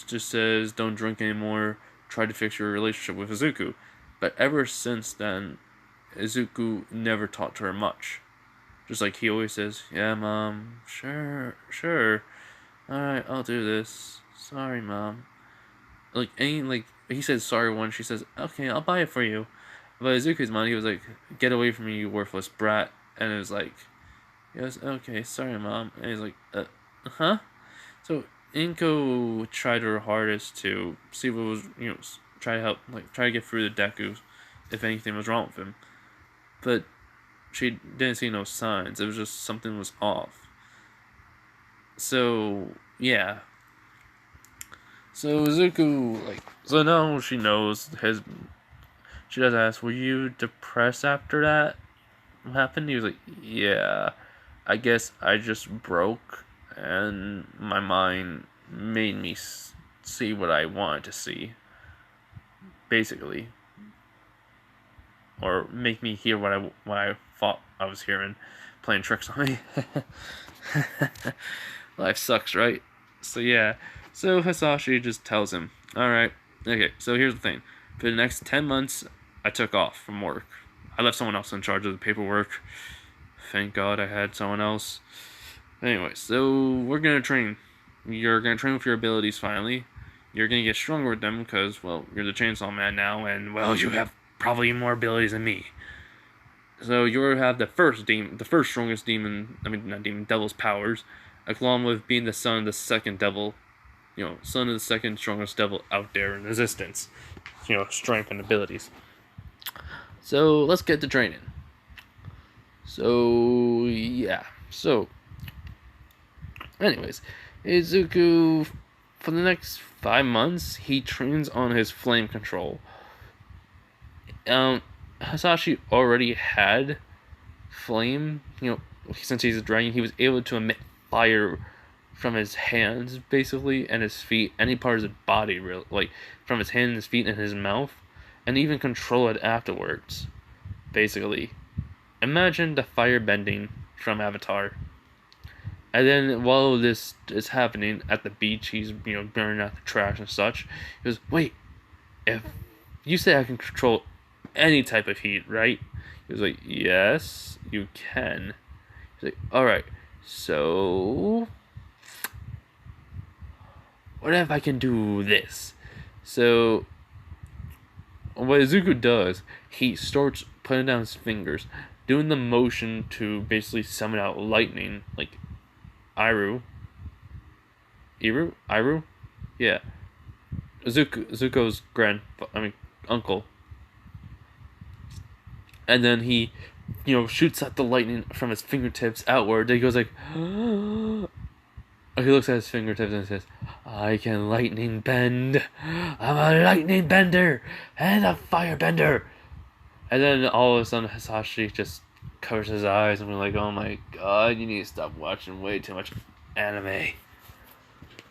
just says, "Don't drink anymore, try to fix your relationship with Izuku." But ever since then, Izuku never talked to her much. Just like he always says, "Yeah, Mom, sure. Alright, I'll do this. Sorry, Mom." He says sorry once, she says, "Okay, I'll buy it for you." But Izuku's mind, he was like, "Get away from me, you worthless brat." And it was like, he goes, "Okay, sorry, Mom." And he's like, huh? So Inko tried her hardest to see what was, try to help, try to get through the deku if anything was wrong with him. But she didn't see no signs. It was just something was off. So, yeah. So Izuku, so now she knows she does ask, "Were you depressed after that happened?" He was like, "Yeah, I guess I just broke, and my mind made me see what I wanted to see, basically, or make me hear what I thought I was hearing, playing tricks on me." Life sucks, right? So yeah, so Hisashi just tells him, "Alright, okay, so here's the thing. For the next 10 months, I took off from work. I left someone else in charge of the paperwork. Thank God I had someone else. Anyway, so we're gonna train. You're gonna train with your abilities finally. You're gonna get stronger with them because, well, you're the Chainsaw Man now, and, well, you have probably more abilities than me. So you'll have the first strongest demon, not demon, devil's powers, along with being the son of the second devil, son of the second strongest devil out there in existence. Strength and abilities. So let's get to training. So yeah, Anyways, Izuku, for the next 5 months, he trains on his flame control. Hasashi already had flame, since he's a dragon, he was able to emit fire from his hands, basically, and his feet, any part of his body, really, like, from his hands, his feet, and his mouth, and even control it afterwards, basically. Imagine the fire bending from Avatar. And then while this is happening at the beach, he's, burning out the trash and such. He goes, wait, if you say I can control any type of heat, right? He was like, yes, you can. He's like, alright, so what if I can do this? So what Izuku does, he starts putting down his fingers, doing the motion to basically summon out lightning, like Iru, yeah, Zuko's uncle, and then he, shoots out the lightning from his fingertips outward. And he goes like, he looks at his fingertips and says, "I can lightning bend. I'm a lightning bender and a fire bender." And then all of a sudden, Hisashi just covers his eyes and we're like, "Oh my god, you need to stop watching way too much anime."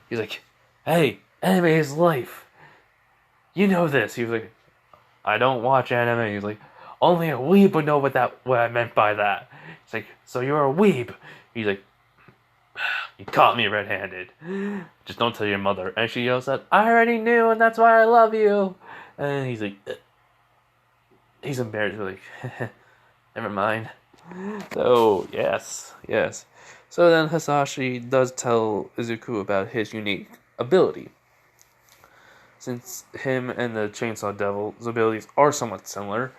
He's like, "Hey, anime is life. You know this." He was like, "I don't watch anime." He's like, "Only a weeb would know what I meant by that." He's like, "So you're a weeb?" He's like, "You caught me red-handed. Just don't tell your mother." And she yells out, "I already knew, and that's why I love you." And he's like, he's embarrassed. He's like, never mind. So, yes. So then Hisashi does tell Izuku about his unique ability. Since him and the Chainsaw Devil's abilities are somewhat similar,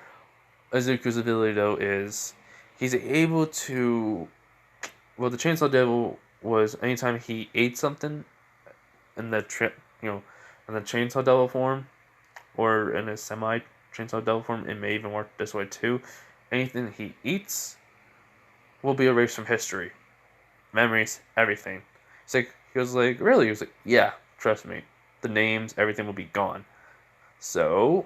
Izuku's ability, though, is he's able to... Well, the Chainsaw Devil was anytime he ate something in the in the Chainsaw Devil form, or in a semi-Chainsaw Devil form, it may even work this way too. Anything he eats will be erased from history. Memories, everything. He was like, really? He was like, yeah, trust me. The names, everything will be gone. So,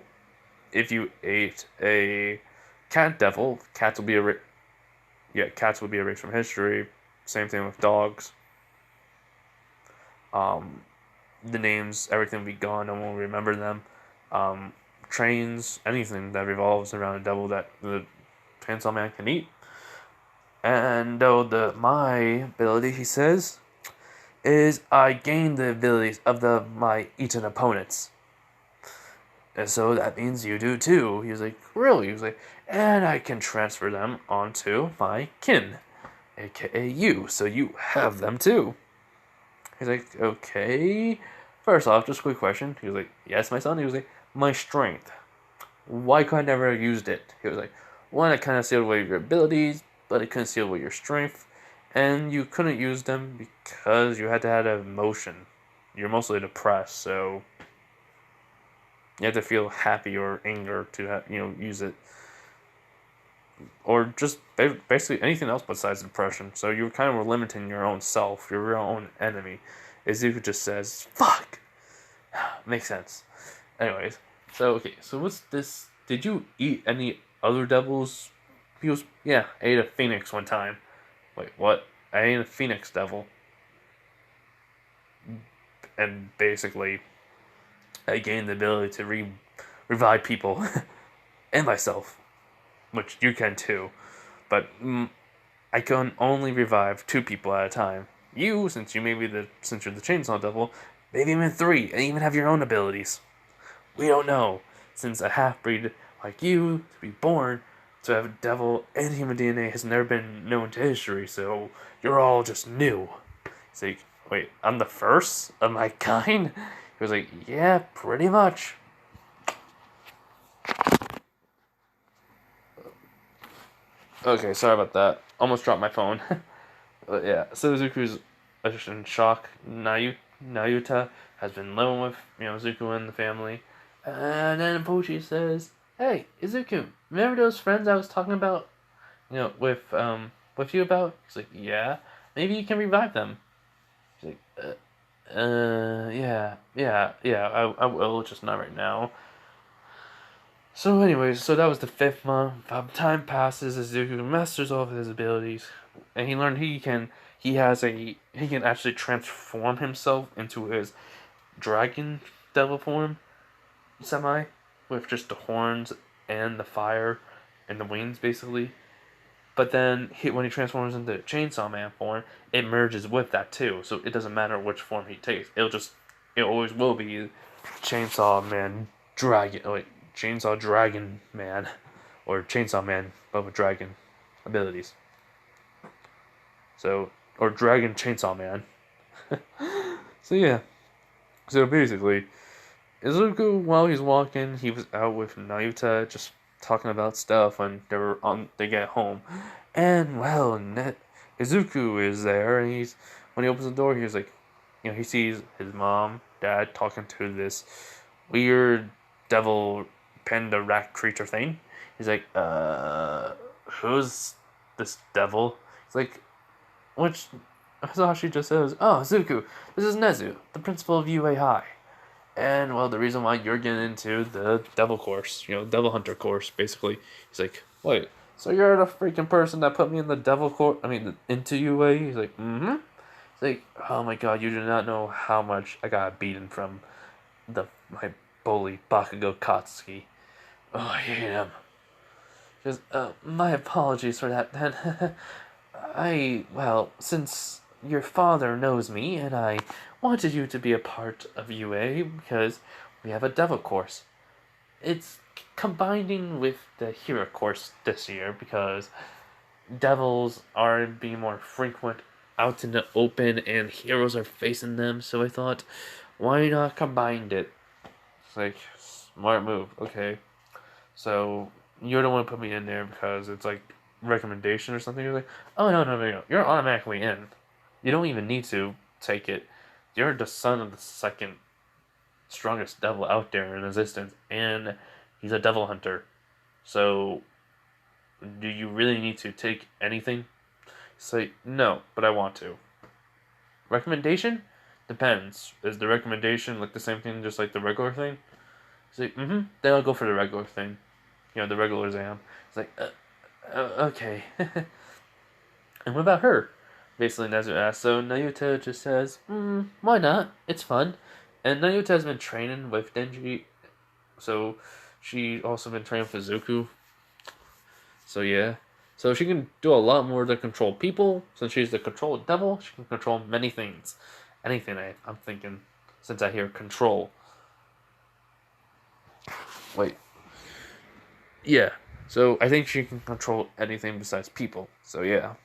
if you ate a cat devil, cats will be erased from history. Same thing with dogs. The names, everything will be gone. No one will remember them. Trains, anything that revolves around a devil that the Chainsaw Man can eat. And though my ability, he says, is I gain the abilities of my eaten opponents. And so that means you do too. He was like, really? He was like, and I can transfer them onto my kin, aka you, so you have them too. He's like, okay. First off, just a quick question. He was like, yes, my son. He was like, my strength. Why could I never have used it? He was like, one, it kind of sealed away your abilities, but it couldn't seal away your strength. And you couldn't use them because you had to have emotion. You're mostly depressed, so you have to feel happy or anger to use it, or just basically anything else besides depression. So you kind of were limiting your own self, your own enemy. Izuku just says, "Fuck." Makes sense. Anyways, so what's this? Did you eat any other devils? He goes, "Yeah, I ate a phoenix one time." Wait, what? I ate a phoenix devil. And basically, I gained the ability to revive people and myself, which you can too. But I can only revive 2 people at a time. You, since you're the Chainsaw Devil, maybe even 3, and even have your own abilities. We don't know, since a half-breed like you, to be born to have a devil and human DNA has never been known to history, so you're all just new. He's like, wait, I'm the first of my kind? He was like, yeah, pretty much. Okay, sorry about that. Almost dropped my phone. But yeah, so Zuko's just in shock. Nayuta has been living with, Zuko and the family. And then Pochi says, "Hey, Izuku, remember those friends I was talking about, with you about?" He's like, "Yeah, maybe you can revive them." He's like, yeah, I will, just not right now. So, anyways, so that was the 5th month. Time passes, Izuku masters all of his abilities, and he learned he can actually transform himself into his dragon devil form, semi, with just the horns and the fire and the wings, basically. But then when he transforms into Chainsaw Man form, it merges with that too. So it doesn't matter which form he takes. It always will be Chainsaw Man Dragon, like Chainsaw Dragon Man, or Chainsaw Man but with dragon abilities. So or Dragon Chainsaw Man. So yeah. So basically, Izuku, while he's walking, he was out with Nayuta, just talking about stuff when they get home, and well, Izuku is there, and when he opens the door, he's like, he sees his mom, dad talking to this weird devil panda rat creature thing. He's like, who's this devil? He's like, which Hasashi just says, oh, Izuku, this is Nezu, the principal of UA High. And well, the reason why you're getting into the devil course, devil hunter course, basically. He's like, wait, so you're the freaking person that put me in the devil course? I mean, into UA? He's like, mm-hmm. He's like, oh my god, you do not know how much I got beaten from my bully Bakugo Katsuki. Oh, I hate him. Just, my apologies for that. Then, since your father knows me, and I wanted you to be a part of UA because we have a devil course. It's combining with the hero course this year because devils are being more frequent out in the open and heroes are facing them. So I thought, why not combine it? It's like smart move. Okay, so you don't want to put me in there because it's like recommendation or something. You're like, oh no, you're automatically in. You don't even need to take it. You're the son of the second strongest devil out there in existence, and he's a devil hunter. So, do you really need to take anything? Say no, but I want to. Recommendation depends. Is the recommendation like the same thing, just like the regular thing? Say mm-hmm. Then I'll go for the regular thing. The regular exam. It's like, okay. And what about her? Basically, Nezu asks. So Nayuta just says, why not? It's fun. And Nayuta has been training with Denji, so she also been training with Izuku. So yeah. So she can do a lot more to control people. Since she's the control devil, she can control many things. Anything I'm thinking, since I hear control. Wait. Yeah. So I think she can control anything besides people. So yeah.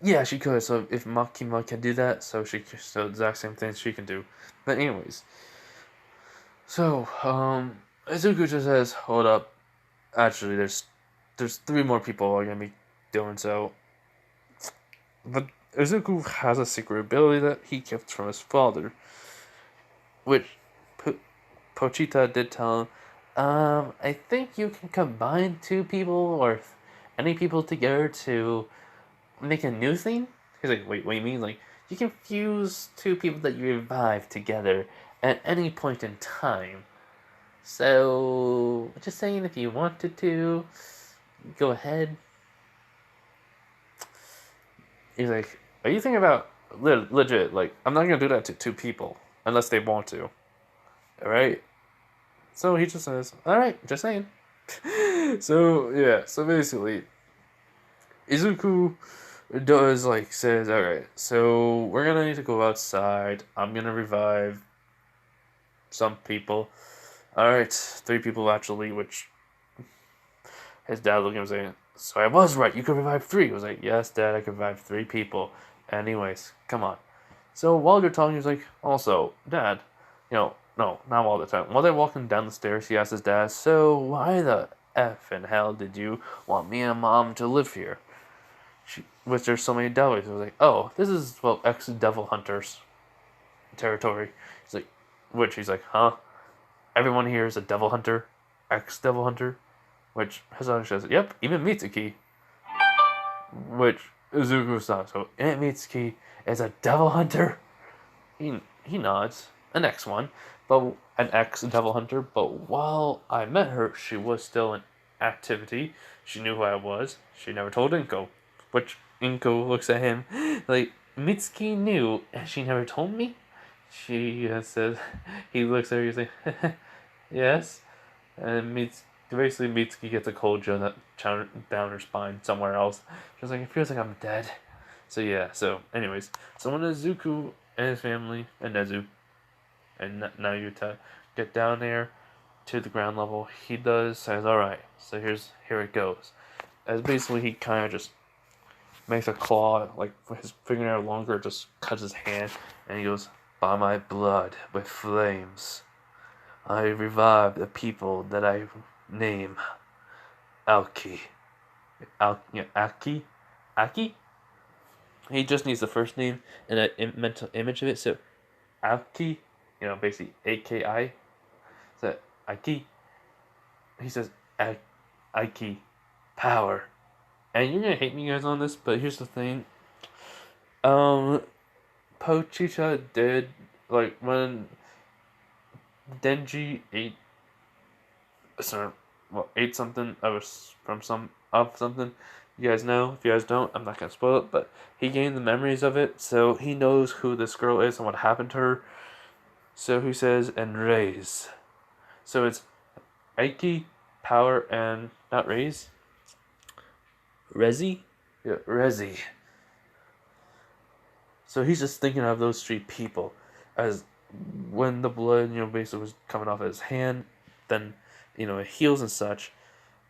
Yeah, she could. So if Makima can do that, so the exact same thing she can do. But anyways, so Izuku just says, "Hold up, actually, there's 3 more people are gonna be doing so." But Izuku has a secret ability that he kept from his father, which Pochita did tell him. I think you can combine 2 people or any people together to make a new thing? He's like, wait, what do you mean? Like, you can fuse 2 people that you revive together at any point in time. So, just saying, if you wanted to, go ahead. He's like, are you thinking about legit? Like, I'm not gonna do that to 2 people unless they want to. Alright? So he just says, alright, just saying. So, yeah, so basically, Izuku does says, alright, so we're gonna need to go outside. I'm gonna revive some people. Alright, 3 people actually, which his dad looked at him and saying, so I was right, you could revive 3. He was like, yes, Dad, I could revive 3 people. Anyways, come on. So while they're talking, he's like, also, Dad, no, not all the time. While they're walking down the stairs, he asks his dad, so why the F in hell did you want me and Mom to live here? Which there's so many devils. He was like, oh, this is, ex-devil hunters territory. He's like, huh? Everyone here is a devil hunter? Ex-devil hunter? Which Hasan says, yep, even Mitsuki. Which Izuku-san, so Aunt Mitsuki is a devil hunter? He nods. An ex one, but an ex devil hunter. But while I met her, she was still in activity. She knew who I was. She never told Inko, which Inko looks at him like Mitsuki knew, and she never told me. She says he looks at her. He's like, yes, and basically Mitsuki gets a cold chill down her spine somewhere else. She's like, it feels like I'm dead. So yeah. So anyways, so when Izuku and his family and Nezu and Nayuta get down there to the ground level, he says, all right. So here it goes. As basically he kind of just makes a claw, like his fingernail longer, just cuts his hand, and he goes, by my blood with flames, I revive the people that I name Alki. Aki? Aki? He just needs the first name and a mental image of it. So, Aki, basically AKI. So, Aki. He says, Aki, power. And you're gonna hate me guys on this, but here's the thing. Pochicha did, like, when Denji ate something of something. You guys know. If you guys don't, I'm not gonna spoil it, but he gained the memories of it, so he knows who this girl is and what happened to her. So he says, and raise. So it's Aiki, power, and not raise. Rezi? Yeah, Rezi. So he's just thinking of those three people as when the blood, basically was coming off his hand, then, it heals and such.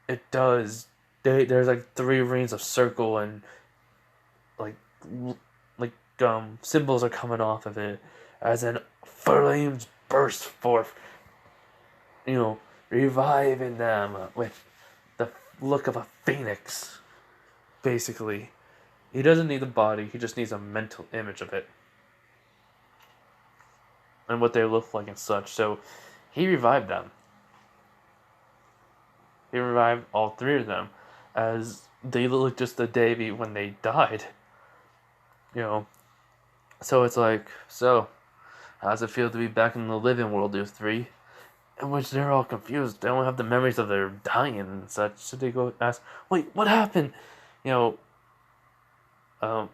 It does. There's like 3 rings of circle and like symbols are coming off of it, as in flames burst forth, reviving them with the look of a phoenix. Basically, he doesn't need the body; he just needs a mental image of it and what they look like and such. So, he revived them. He revived all 3 of them, as they looked just the day when they died. So it's like, so, how does it feel to be back in the living world, you 3? In which they're all confused. They don't have the memories of their dying and such. So they go ask, wait, what happened? He goes, no,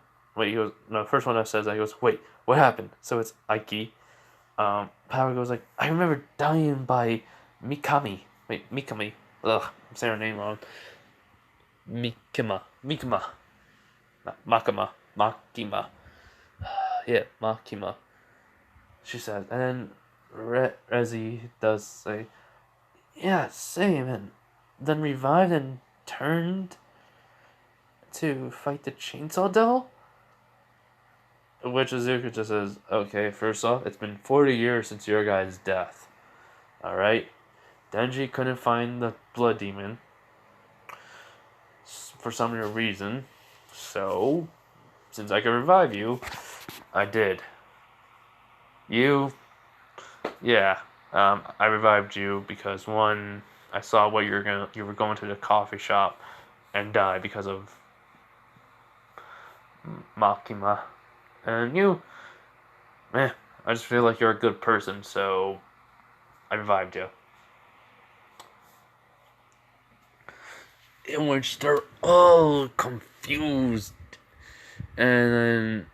the first one that says that, he goes, wait, what happened? So it's Aiki. Power goes like, I remember dying by Mikami. Wait, Mikami. Ugh, I'm saying her name wrong. Mikima. Makima. Yeah, Makima. She says, and then Rezi does say, yeah, same, and then revived and turned to fight the Chainsaw Devil? Which Izuku just says, okay, first off, it's been 40 years since your guy's death. Alright? Denji couldn't find the blood demon for some reason, so since I could revive you, I did. I revived you because one, I saw what you were going to the coffee shop and die because of Makima, and I just feel like you're a good person, so I revived you. In which they're all confused, and then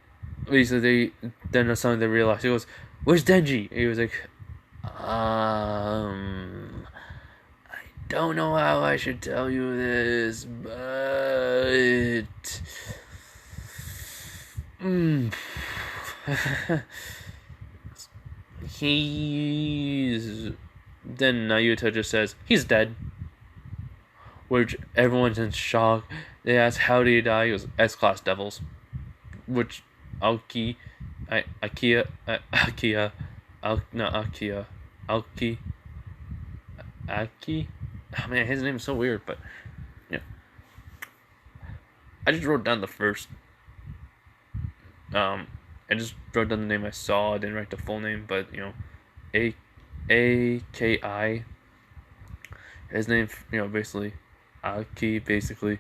basically then that's something they realize. He goes, "Where's Denji?" He was like, I don't know how I should tell you this, but he's. Then Nayuta just says he's dead. Which everyone's in shock. They ask how did he die. He goes S-class devils, which Alki, Akia, not Akia, Alki, Aki. Oh man, his name is so weird, but yeah. I just wrote down the first. I just wrote down the name I saw. I didn't write the full name, but AKI. His name, basically, Aki, basically.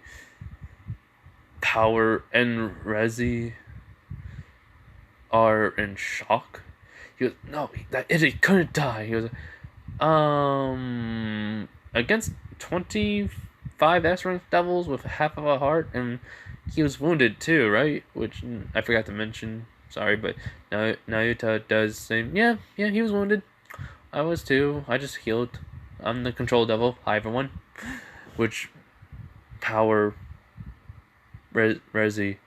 Power and Rezi are in shock. He goes, no, that idiot couldn't die. He goes, against 25 S-rank devils with half of a heart, and he was wounded too, right? Which I forgot to mention. Sorry, but now Naruto does say, yeah, he was wounded. I was too. I just healed. I'm the control devil. Hi, everyone. Which power Rezi.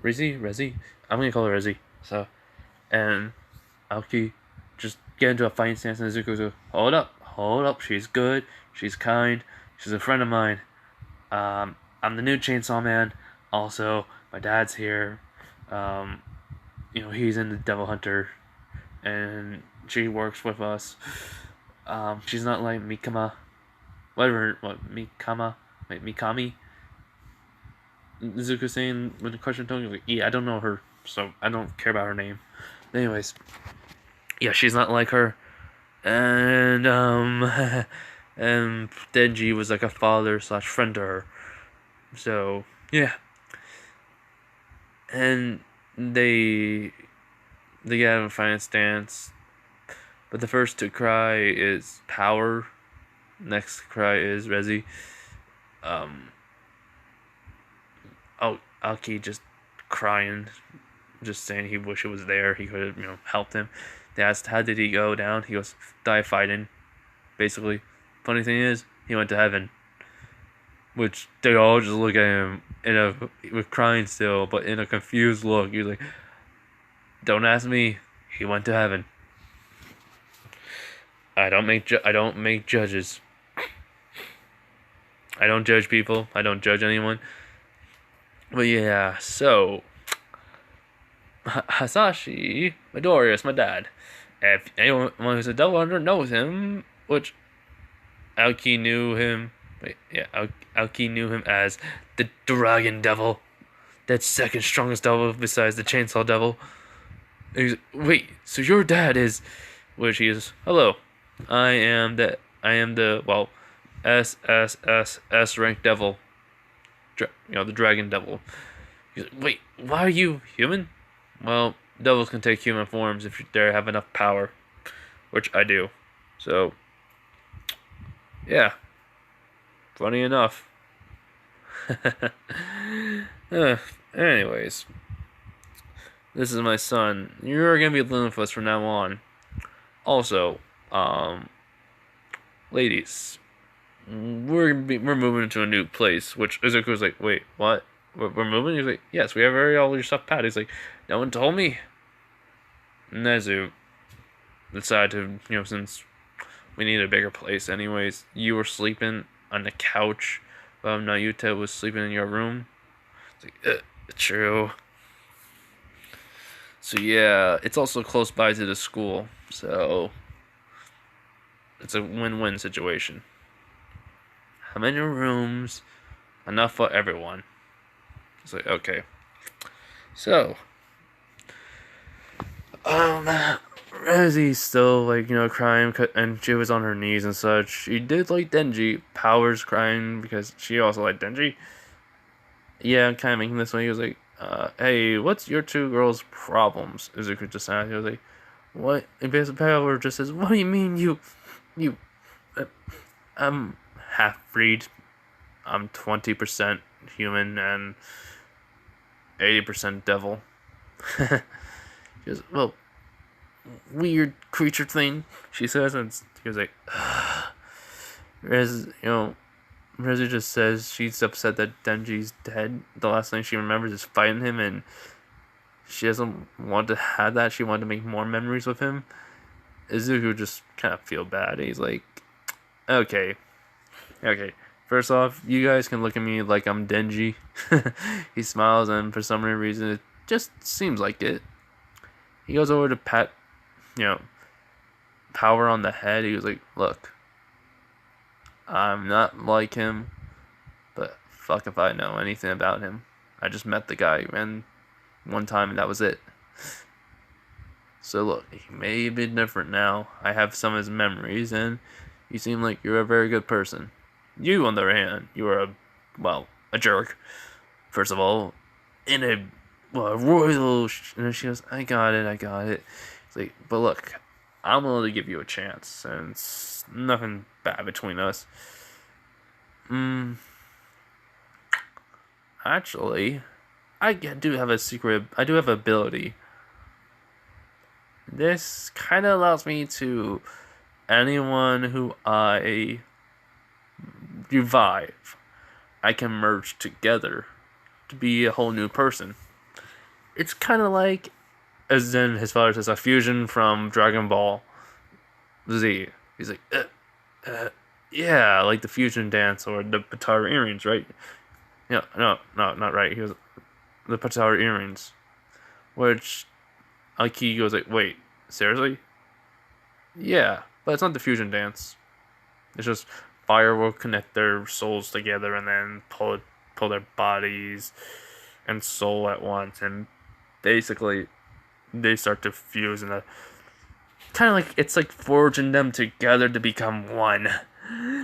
I'm gonna call her Rezi. So, and Aoki just get into a fighting stance, and Izuku goes, hold up, she's good, she's kind, she's a friend of mine. I'm the new Chainsaw Man. Also, my dad's here. He's in the Devil Hunter, and she works with us. She's not like Mikami. Mikami. Izuku saying with the question tone, like, yeah, I don't know her, so I don't care about her name. Anyways, yeah, she's not like her, and and Denji was like a father / friend to her. So yeah, and they get out of a fighting stance, but the first to cry is Power. Next to cry is Rezi. Aki just crying, just saying he wish it was there. He could have, helped him. They asked, how did he go down? He goes, die fighting, basically. Funny thing is, he went to heaven. Which they all just look at him with crying still, but in a confused look. He's like, don't ask me. He went to heaven. I don't make judges. I don't judge people. I don't judge anyone. But yeah, so Hasashi Midoriya, my dad. If anyone who's a Devil Hunter knows him, which Aoki knew him. Aoki knew him as the Dragon Devil, that second strongest devil besides the Chainsaw Devil. He's, wait, so your dad is, which he is. Hello, I am the S rank devil. The Dragon Devil. He's like, wait, why are you human? Well, devils can take human forms if they have enough power, which I do. So, yeah. Funny enough. Anyways, this is my son. You're gonna be living with us from now on. Also, ladies, we're moving to a new place. Which Izuku was like, wait, what? We're moving? He's like, yes, we have all your stuff packed. He's like, no one told me. Nezu decided to, since we need a bigger place anyways, you were sleeping on the couch while Nayuta was sleeping in your room. It's like, true. So yeah, it's also close by to the school, so it's a win-win situation. How many rooms? Enough for everyone. It's like, okay. So, Rezi's still, crying, and she was on her knees and such. She did like Denji. Power's crying because she also liked Denji. Yeah, I'm kind of making this one. He was like, hey, what's your two girls' problems? Izuku just asked. He was like, what? And basically Power just says, what do you mean I'm half-breed. I'm 20% human and 80% devil. She goes, well, weird creature thing, she says, and he was like, Rezi just says she's upset that Denji's dead. The last thing she remembers is fighting him, and she doesn't want to have that. She wanted to make more memories with him. Izuku just kind of feel bad. He's like, okay. First off, you guys can look at me like I'm Denji. He smiles, and for some reason, it just seems like it. He goes over to pat, Power on the head. He was like, look, I'm not like him, but fuck if I know anything about him. I just met the guy, man, one time, and that was it. So look, he may be different now. I have some of his memories, and you seem like you're a very good person. You, on the other hand, you are a jerk, first of all, in a royal. And she goes, I got it, I got it. It's like, but look, I'm willing to give you a chance, and it's nothing bad between us. Actually, do have a secret. I do have an ability. This kind of allows me to anyone who I revive, I can merge together to be a whole new person. It's kind of like, as in his father says, a fusion from Dragon Ball Z. He's like, yeah, like the fusion dance or the Patara earrings, right? Yeah, no, not right. He was the Patara earrings, which like he goes like, wait, seriously? Yeah, but it's not the fusion dance. It's just fire will connect their souls together and then pull their bodies and soul at once, and basically they start to fuse in a kind of like it's like forging them together to become one.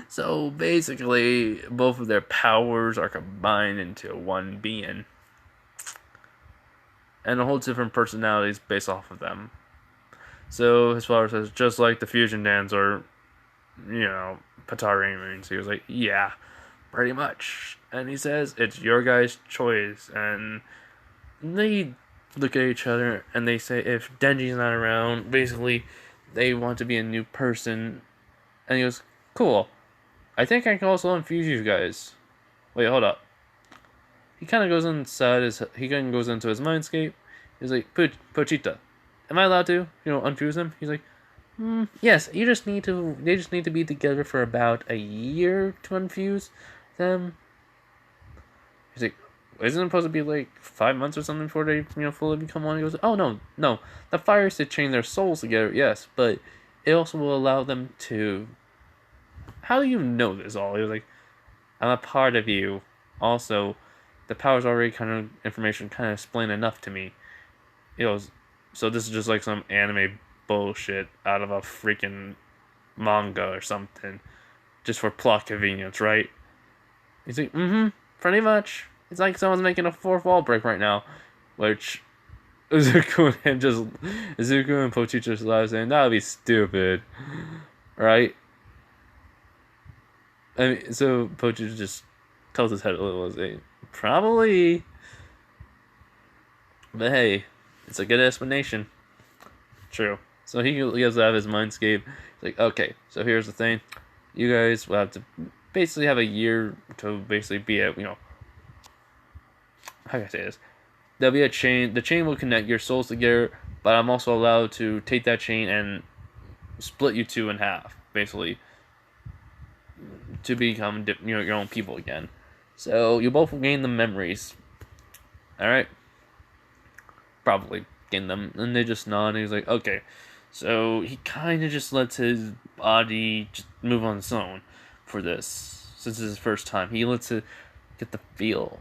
So basically, both of their powers are combined into one being, and a whole different personalities based off of them. So his father says, just like the fusion dance or, Patari means. He was like, yeah, pretty much. And he says, it's your guys' choice. And they look at each other and they say, if Denji's not around, basically, they want to be a new person. And he goes, cool. I think I can also infuse you guys. Wait, hold up. He kind of goes he kind of goes into his mindscape. He's like, Pochita, am I allowed to, unfuse him? He's like, yes, they just need to be together for about a year to infuse them. He's like, isn't it supposed to be like 5 months or something before they, fully become one? He goes, oh, no. The fire is to chain their souls together, yes, but it also will allow them to. How do you know this all? He was like, I'm a part of you. Also, the powers already kind of information kind of explain enough to me. So this is just like some anime bullshit out of a freaking manga or something, just for plot convenience, right? He's like, pretty much. It's like someone's making a fourth wall break right now, which Zuko and Pochi just laugh saying that would be stupid, right? I mean, so Pochi just tells his head a little and say, probably, but hey, it's a good explanation. True. So he gets out of his mindscape. He's like, okay, so here's the thing. You guys will have to basically have a year to basically be at, how can I say this? There'll be a chain. The chain will connect your souls together, but I'm also allowed to take that chain and split you two in half, basically, to become your own people again. So you both gain the memories. Alright? Probably gain them. And they just nod and he's like, okay. So he kind of just lets his body just move on its own for this. Since it's his first time. He lets it get the feel.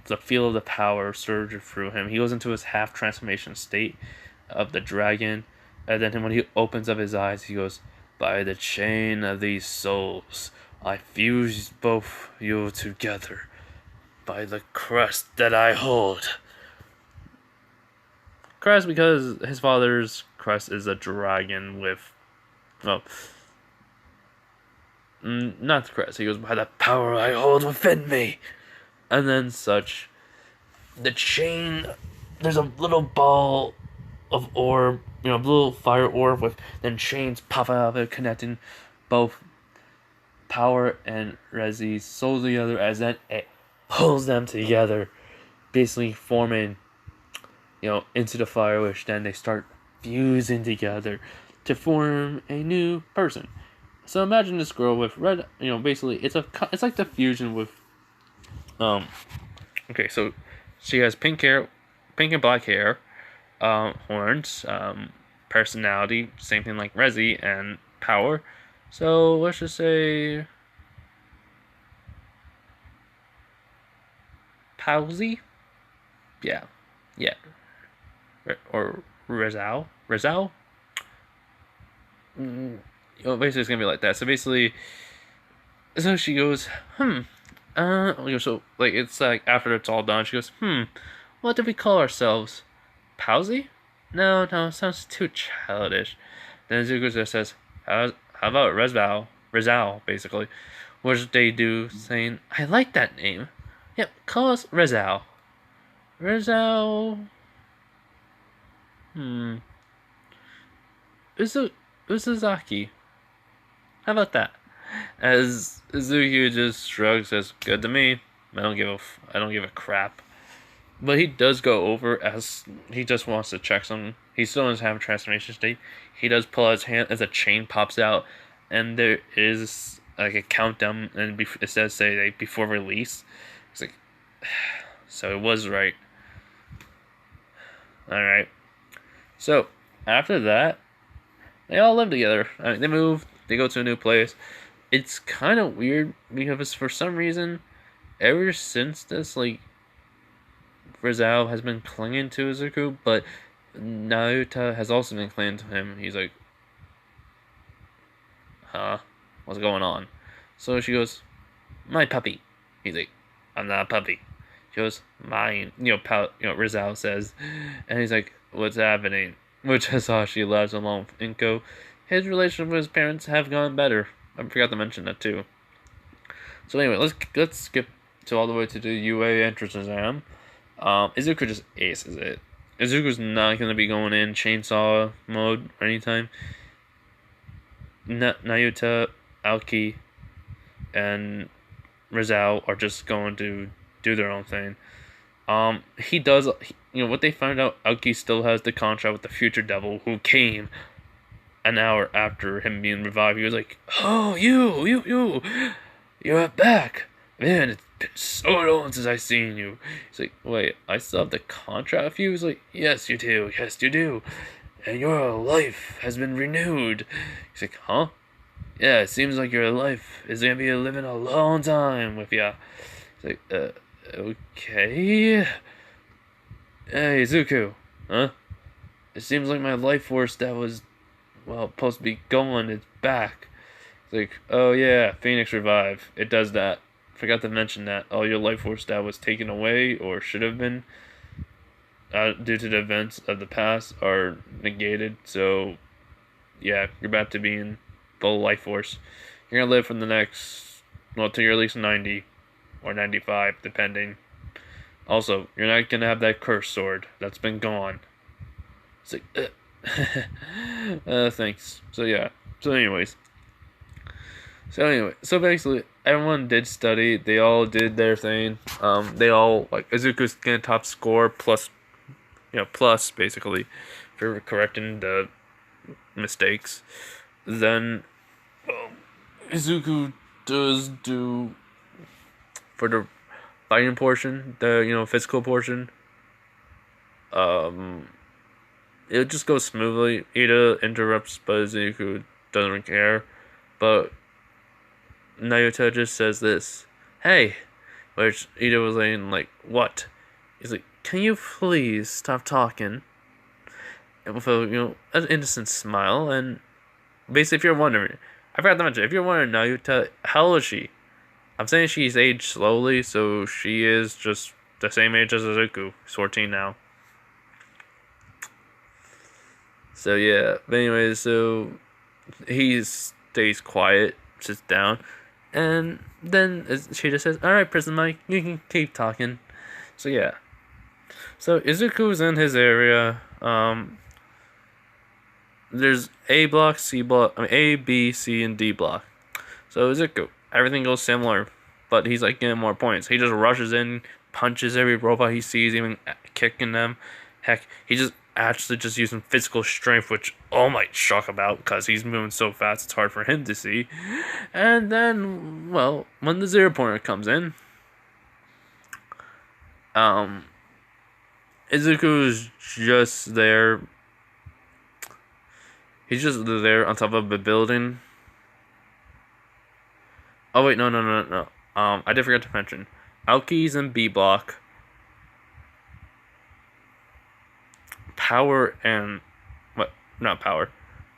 The feel of the power surge through him. He goes into his half transformation state of the dragon. And then when he opens up his eyes, he goes, by the chain of these souls, I fuse both you together. By the crest that I hold. Crest because his father's crest is a dragon with, not the crest. He goes, by the power I hold within me. And then such, the chain, there's a little ball of orb, little fire orb with then chains pop out of it, connecting both Power and Rezi's souls together, as then it pulls them together, basically forming, into the fire, which then they start fusing together to form a new person. So imagine this girl with red, basically it's like the fusion with, okay, so she has pink and black hair, horns, personality, same thing like Rezi, and power. So let's just say Palsy? Yeah. Or Rezal? Basically it's gonna be like that. So basically, so she goes, So like it's like after it's all done, she goes, what did we call ourselves? Palsy? No, no, it sounds too childish. Then Zuko just says, how about Rizal, basically. Which they do, saying, I like that name. Yep, call us Rizal. Rizal. Hmm. Uzuzaki. How about that? As Zuko just shrugs, says, good to me. I don't give a crap. But he does go over as he just wants to check something. He still doesn't have a transformation state. He does pull out his hand as a chain pops out, and there is like a countdown, and it says say like, before release. It's like, so it was right. All right. So after that, they all live together. I mean, they move. They go to a new place. It's kind of weird because for some reason, ever since this, like Rizal has been clinging to Izuku, but Naruto has also been clinging to him. He's like, huh? What's going on? So she goes, my puppy. He's like, I'm not a puppy. She goes, mine. Rizal says, and he's like, what's happening? Which is how she laughs along with Inko. His relationship with his parents have gone better. I forgot to mention that too. So anyway, let's skip to all the way to the UA entrance exam. Izuku just aces it. Izuku's not gonna be going in chainsaw mode anytime. Nayuta, Aoki, and Rizal are just going to do their own thing. He does, what they found out, Aoki still has the contract with the future devil who came an hour after him being revived. He was like, oh, you're back. Man, it's been so long since I've seen you. He's like, wait, I still have the contract with you? He's like, yes, you do. Yes, you do. And your life has been renewed. He's like, huh? Yeah, it seems like your life is gonna be living a long time with ya. He's like, okay. Hey, Zuko. Huh? It seems like my life force that was, supposed to be gone is back. It's like, oh yeah, Phoenix Revive. It does that. Forgot to mention that all your life force that was taken away or should have been due to the events of the past are negated. So, yeah, you're back to being full life force. You're gonna live for the next, till you're at least 90 or 95, depending. Also, you're not gonna have that cursed sword that's been gone. It's like, thanks. So yeah. So basically, everyone did study. They all did their thing. They all like Izuku's getting top score plus basically for correcting the mistakes. Then Izuku does do for the fighting portion, the physical portion. It just goes smoothly. Ida interrupts, but Izuku doesn't care. But Naruto just says this, "Hey," which Ida was saying like, "What?" He's like, "Can you please stop talking?" And with an innocent smile. And basically, if you're wondering, I forgot to mention, if you're wondering, Naruto, how old is she? I'm saying she's aged slowly, so she is just the same age as Izuku. She's 14 now. So yeah, but anyways, so he stays quiet, sits down, and then she just says, "All right, Prison Mike, you can keep talking." So yeah, so Izuku's in his area. There's A block, C block, A, B, C, and D block. So Izuku, everything goes similar, but he's like getting more points. He just rushes in, punches every robot he sees, even kicking them. Heck, he just actually just using physical strength, which all might shock about because he's moving so fast it's hard for him to see. And then, when the 0 pointer comes in, Izuku's just there. He's just there on top of the building. Oh wait, no. I did forget to mention, Aoki's in B block. Power and not Power.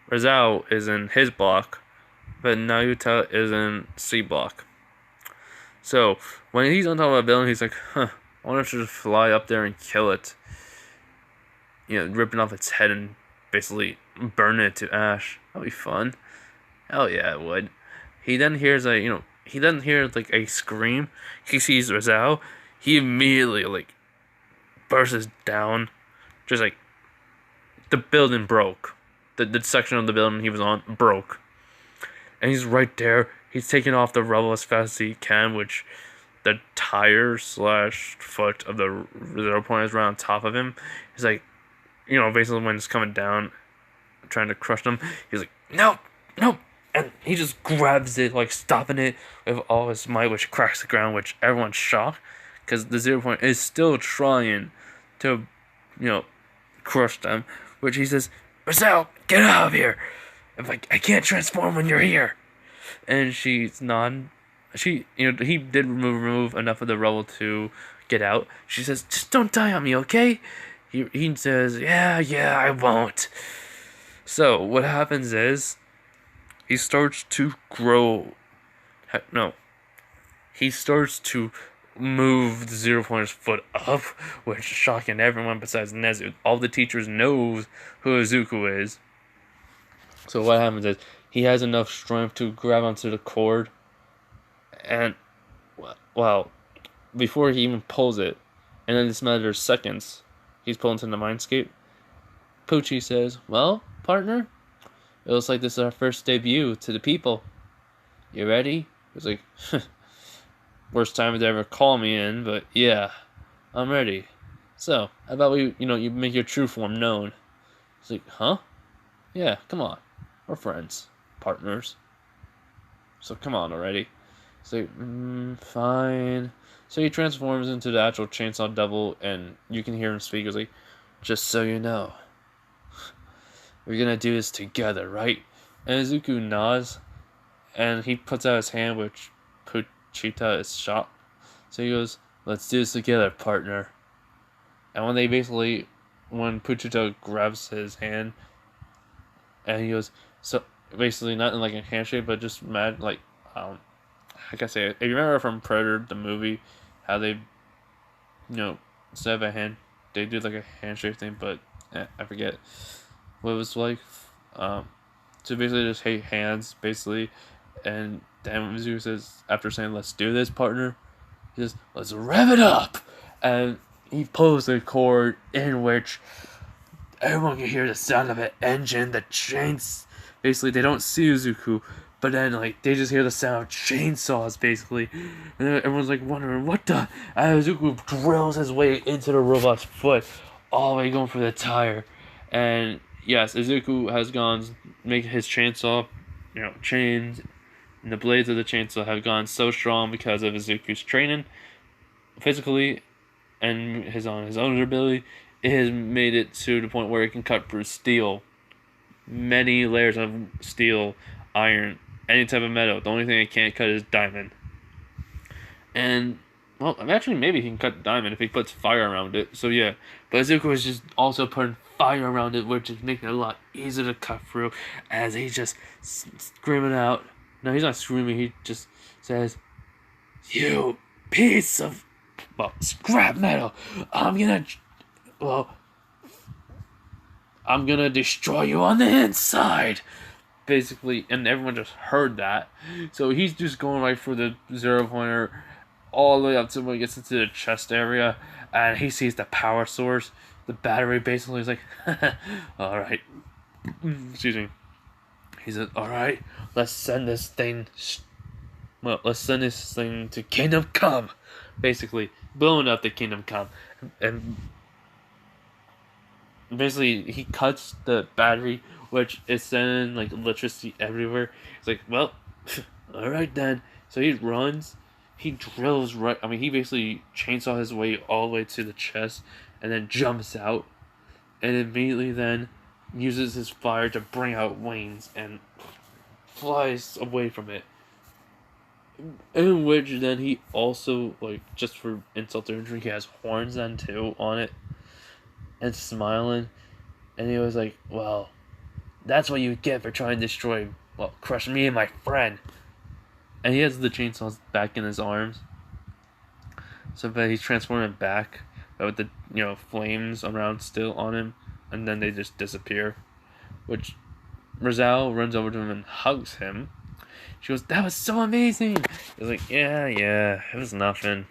Rizal is in his block, but Naruto is in C block. So when he's on top of a building, he's like, huh, I wonder if I should just fly up there and kill it. Ripping off its head and basically burning it to ash. That'd be fun. Hell yeah, it would. He then hears he doesn't hear like a scream. He sees Rizal. He immediately bursts down. Just like the building broke. The section of the building he was on broke. And he's right there. He's taking off the rubble as fast as he can, which the tire / foot of the 0 point is right on top of him. He's like, basically when it's coming down, trying to crush them, he's like, nope, nope. And he just grabs it, stopping it with all his might, which cracks the ground, which everyone's shocked. Because the 0 point is still trying to, crush them. Which he says, Marcel, get out of here. I can't transform when you're here. And she's non. He did remove enough of the rubble to get out. She says, just don't die on me, okay? He says, yeah, I won't. So, what happens is, he starts to grow. No. He starts to move the 0 pointer's foot up, which is shocking everyone besides Nezu. All the teachers knows who Izuku is. So what happens is, he has enough strength to grab onto the cord, and, well, before he even pulls it, and in this matter of seconds, he's pulled into the mindscape. Pucci says, well, partner, it looks like this is our first debut to the people. You ready? He's like, worst time to ever call me in, but yeah, I'm ready. So, how about you make your true form known? He's like, huh? Yeah, come on. We're friends. Partners. So come on already. He's like, fine. So he transforms into the actual Chainsaw Devil, and you can hear him speak. He's like, just so you know, we're gonna do this together, right? And Izuku nods, and he puts out his hand, which Puchita is shocked. So he goes, let's do this together, partner. And when Puchita grabs his hand, and he goes, so basically not in a handshake, but just mad, I can say it. If you remember from Predator, the movie, how they, instead of a hand, they do a handshake thing, but I forget what it was like. So basically just hate hands, basically. And then Mizuki says, after saying, let's do this, partner, he says, let's rev it up. And he pulls the cord in which everyone can hear the sound of an engine, the chains. Basically, they don't see Izuku, but then, they just hear the sound of chainsaws, basically. And then everyone's, wondering, what the? And Izuku drills his way into the robot's foot, all the way going for the tire. And, yes, Izuku has gone, make his chainsaw, chains, and the blades of the chainsaw have gone so strong because of Izuku's training, physically, and his own ability. It has made it to the point where it can cut through steel, many layers of steel, iron, any type of metal. The only thing it can't cut is diamond. And, well, actually, maybe he can cut diamond if he puts fire around it. So, yeah. But Izuku is just also putting fire around it, which is making it a lot easier to cut through, as he's just screaming out. No, he's not screaming. He just says, you piece of, scrap metal. I'm gonna destroy you on the inside. Basically, and everyone just heard that. So he's just going right for the 0 pointer all the way up to when he gets into the chest area, and he sees the power source. The battery basically is like, alright. Excuse me. He said, alright, let's send this thing to Kingdom Come. Basically, blowing up the Kingdom Come. And basically, he cuts the battery, which is sending electricity everywhere. It's like, well, alright then. So he runs, he drills right. I mean, he basically chainsaw his way all the way to the chest, and then jumps out, and immediately then uses his fire to bring out wings and flies away from it. In which then he also, just for insult to injury, he has horns then too on it, and smiling, and he was like, well, that's what you get for trying to crush me and my friend. And he has the chainsaws back in his arms, So, but he's transforming back, but with the flames around still on him, and then they just disappear. Which Rizal runs over to him and hugs him. She goes, "That was so amazing." He's like, "Yeah, it was nothing."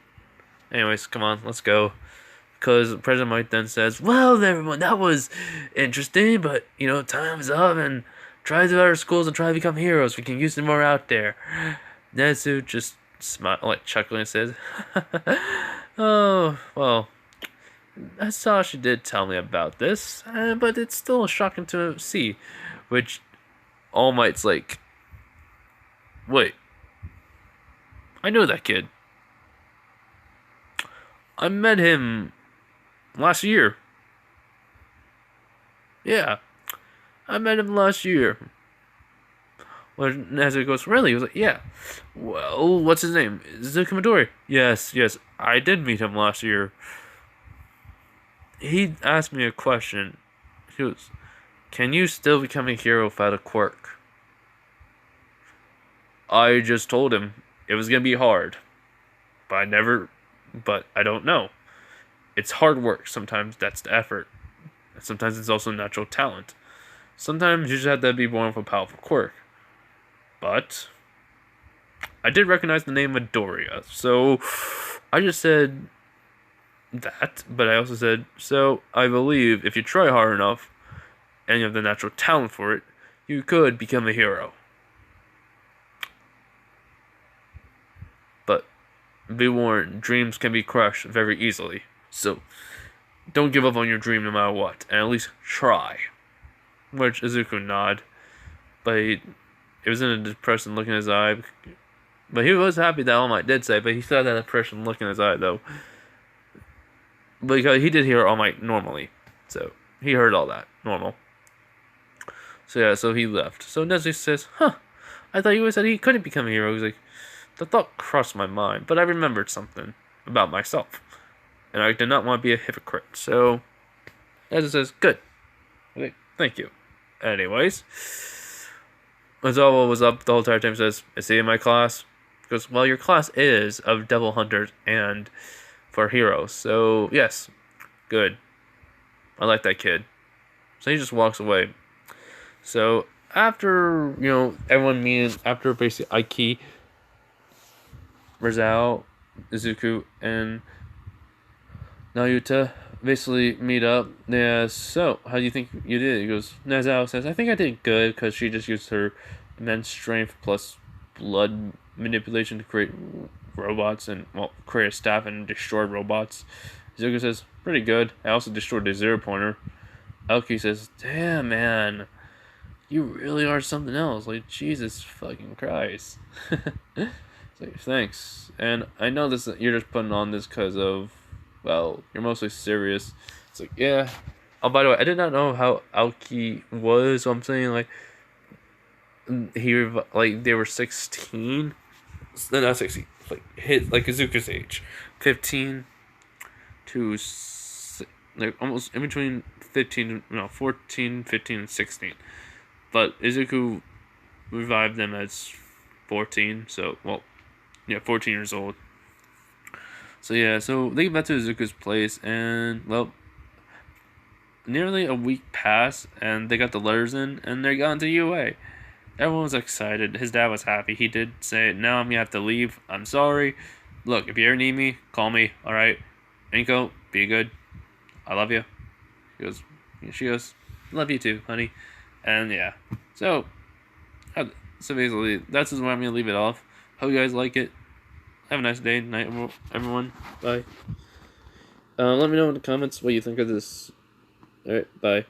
Anyways, come on, let's go. Because President Mike then says, "Well, everyone, that was interesting, but time's up, and try to our schools and try to become heroes. We can use them more out there." Nezu just chuckling and says, "Oh, well, I saw she did tell me about this, but it's still shocking to see." Which All Might's like, "Wait, I know that kid. I met him last year. Yeah, I met him last year." Well, Nezu goes, "Really?" He was like, "Yeah." "Well, what's his name? Zuko Midori." Yes, I did meet him last year. He asked me a question. He goes, "Can you still become a hero without a quirk?" I just told him it was gonna be hard, but I don't know. It's hard work. Sometimes that's the effort. Sometimes it's also natural talent. Sometimes you just have to be born with a powerful quirk. But I did recognize the name Midoriya, so I just said that, but I also said, so I believe if you try hard enough and you have the natural talent for it, you could become a hero. But be warned, dreams can be crushed very easily. So don't give up on your dream no matter what, and at least try. Which Izuku nod, but it was in a depression look in his eye. But he was happy that All Might did say, but he still had that depression look in his eye though. Because he did hear All Might normally. So he heard all that. Normal. So yeah, so he left. So Nezu says, I thought you said he couldn't become a hero. He's like, the thought crossed my mind, but I remembered something about myself. And I did not want to be a hypocrite. So Nezu says, good. Okay, thank you. Anyways, Ozawa was up the whole entire time, says, is he in my class? Because, well, your class is of Devil Hunters and for heroes. So, yes, good. I like that kid. So he just walks away. So, after, everyone meeting, after basically Aiki, Rizal, Izuku, and Nayuta basically meet up. They ask, so, how do you think you did? He goes, Nazao says, I think I did good because she just used her immense strength plus blood manipulation to create robots and, create a staff and destroy robots. Izuku says, pretty good. I also destroyed the zero pointer. Aoki says, damn, man. You really are something else. Like, Jesus fucking Christ. It's like, thanks. And I know this. You're just putting on this because of, well, you're mostly serious. It's like, yeah. Oh, by the way, I did not know how Aoki was. So I'm saying, like, they were 16. No, not 16. Like Izuku's age. 15 to, like, almost in between 14, 15, and 16. But Izuku revived them as 14, so, 14 years old. So, yeah, so they get back to Izuku's place, and, nearly a week passed, and they got the letters in, and they got into UA. Everyone was excited. His dad was happy. He did say, now I'm going to have to leave. I'm sorry. Look, if you ever need me, call me, alright? Inko, be good. I love you. She goes, love you too, honey. And yeah, so basically, that's just where I'm going to leave it off. Hope you guys like it. Have a nice day, night, everyone. Bye. Let me know in the comments what you think of this. Alright, bye.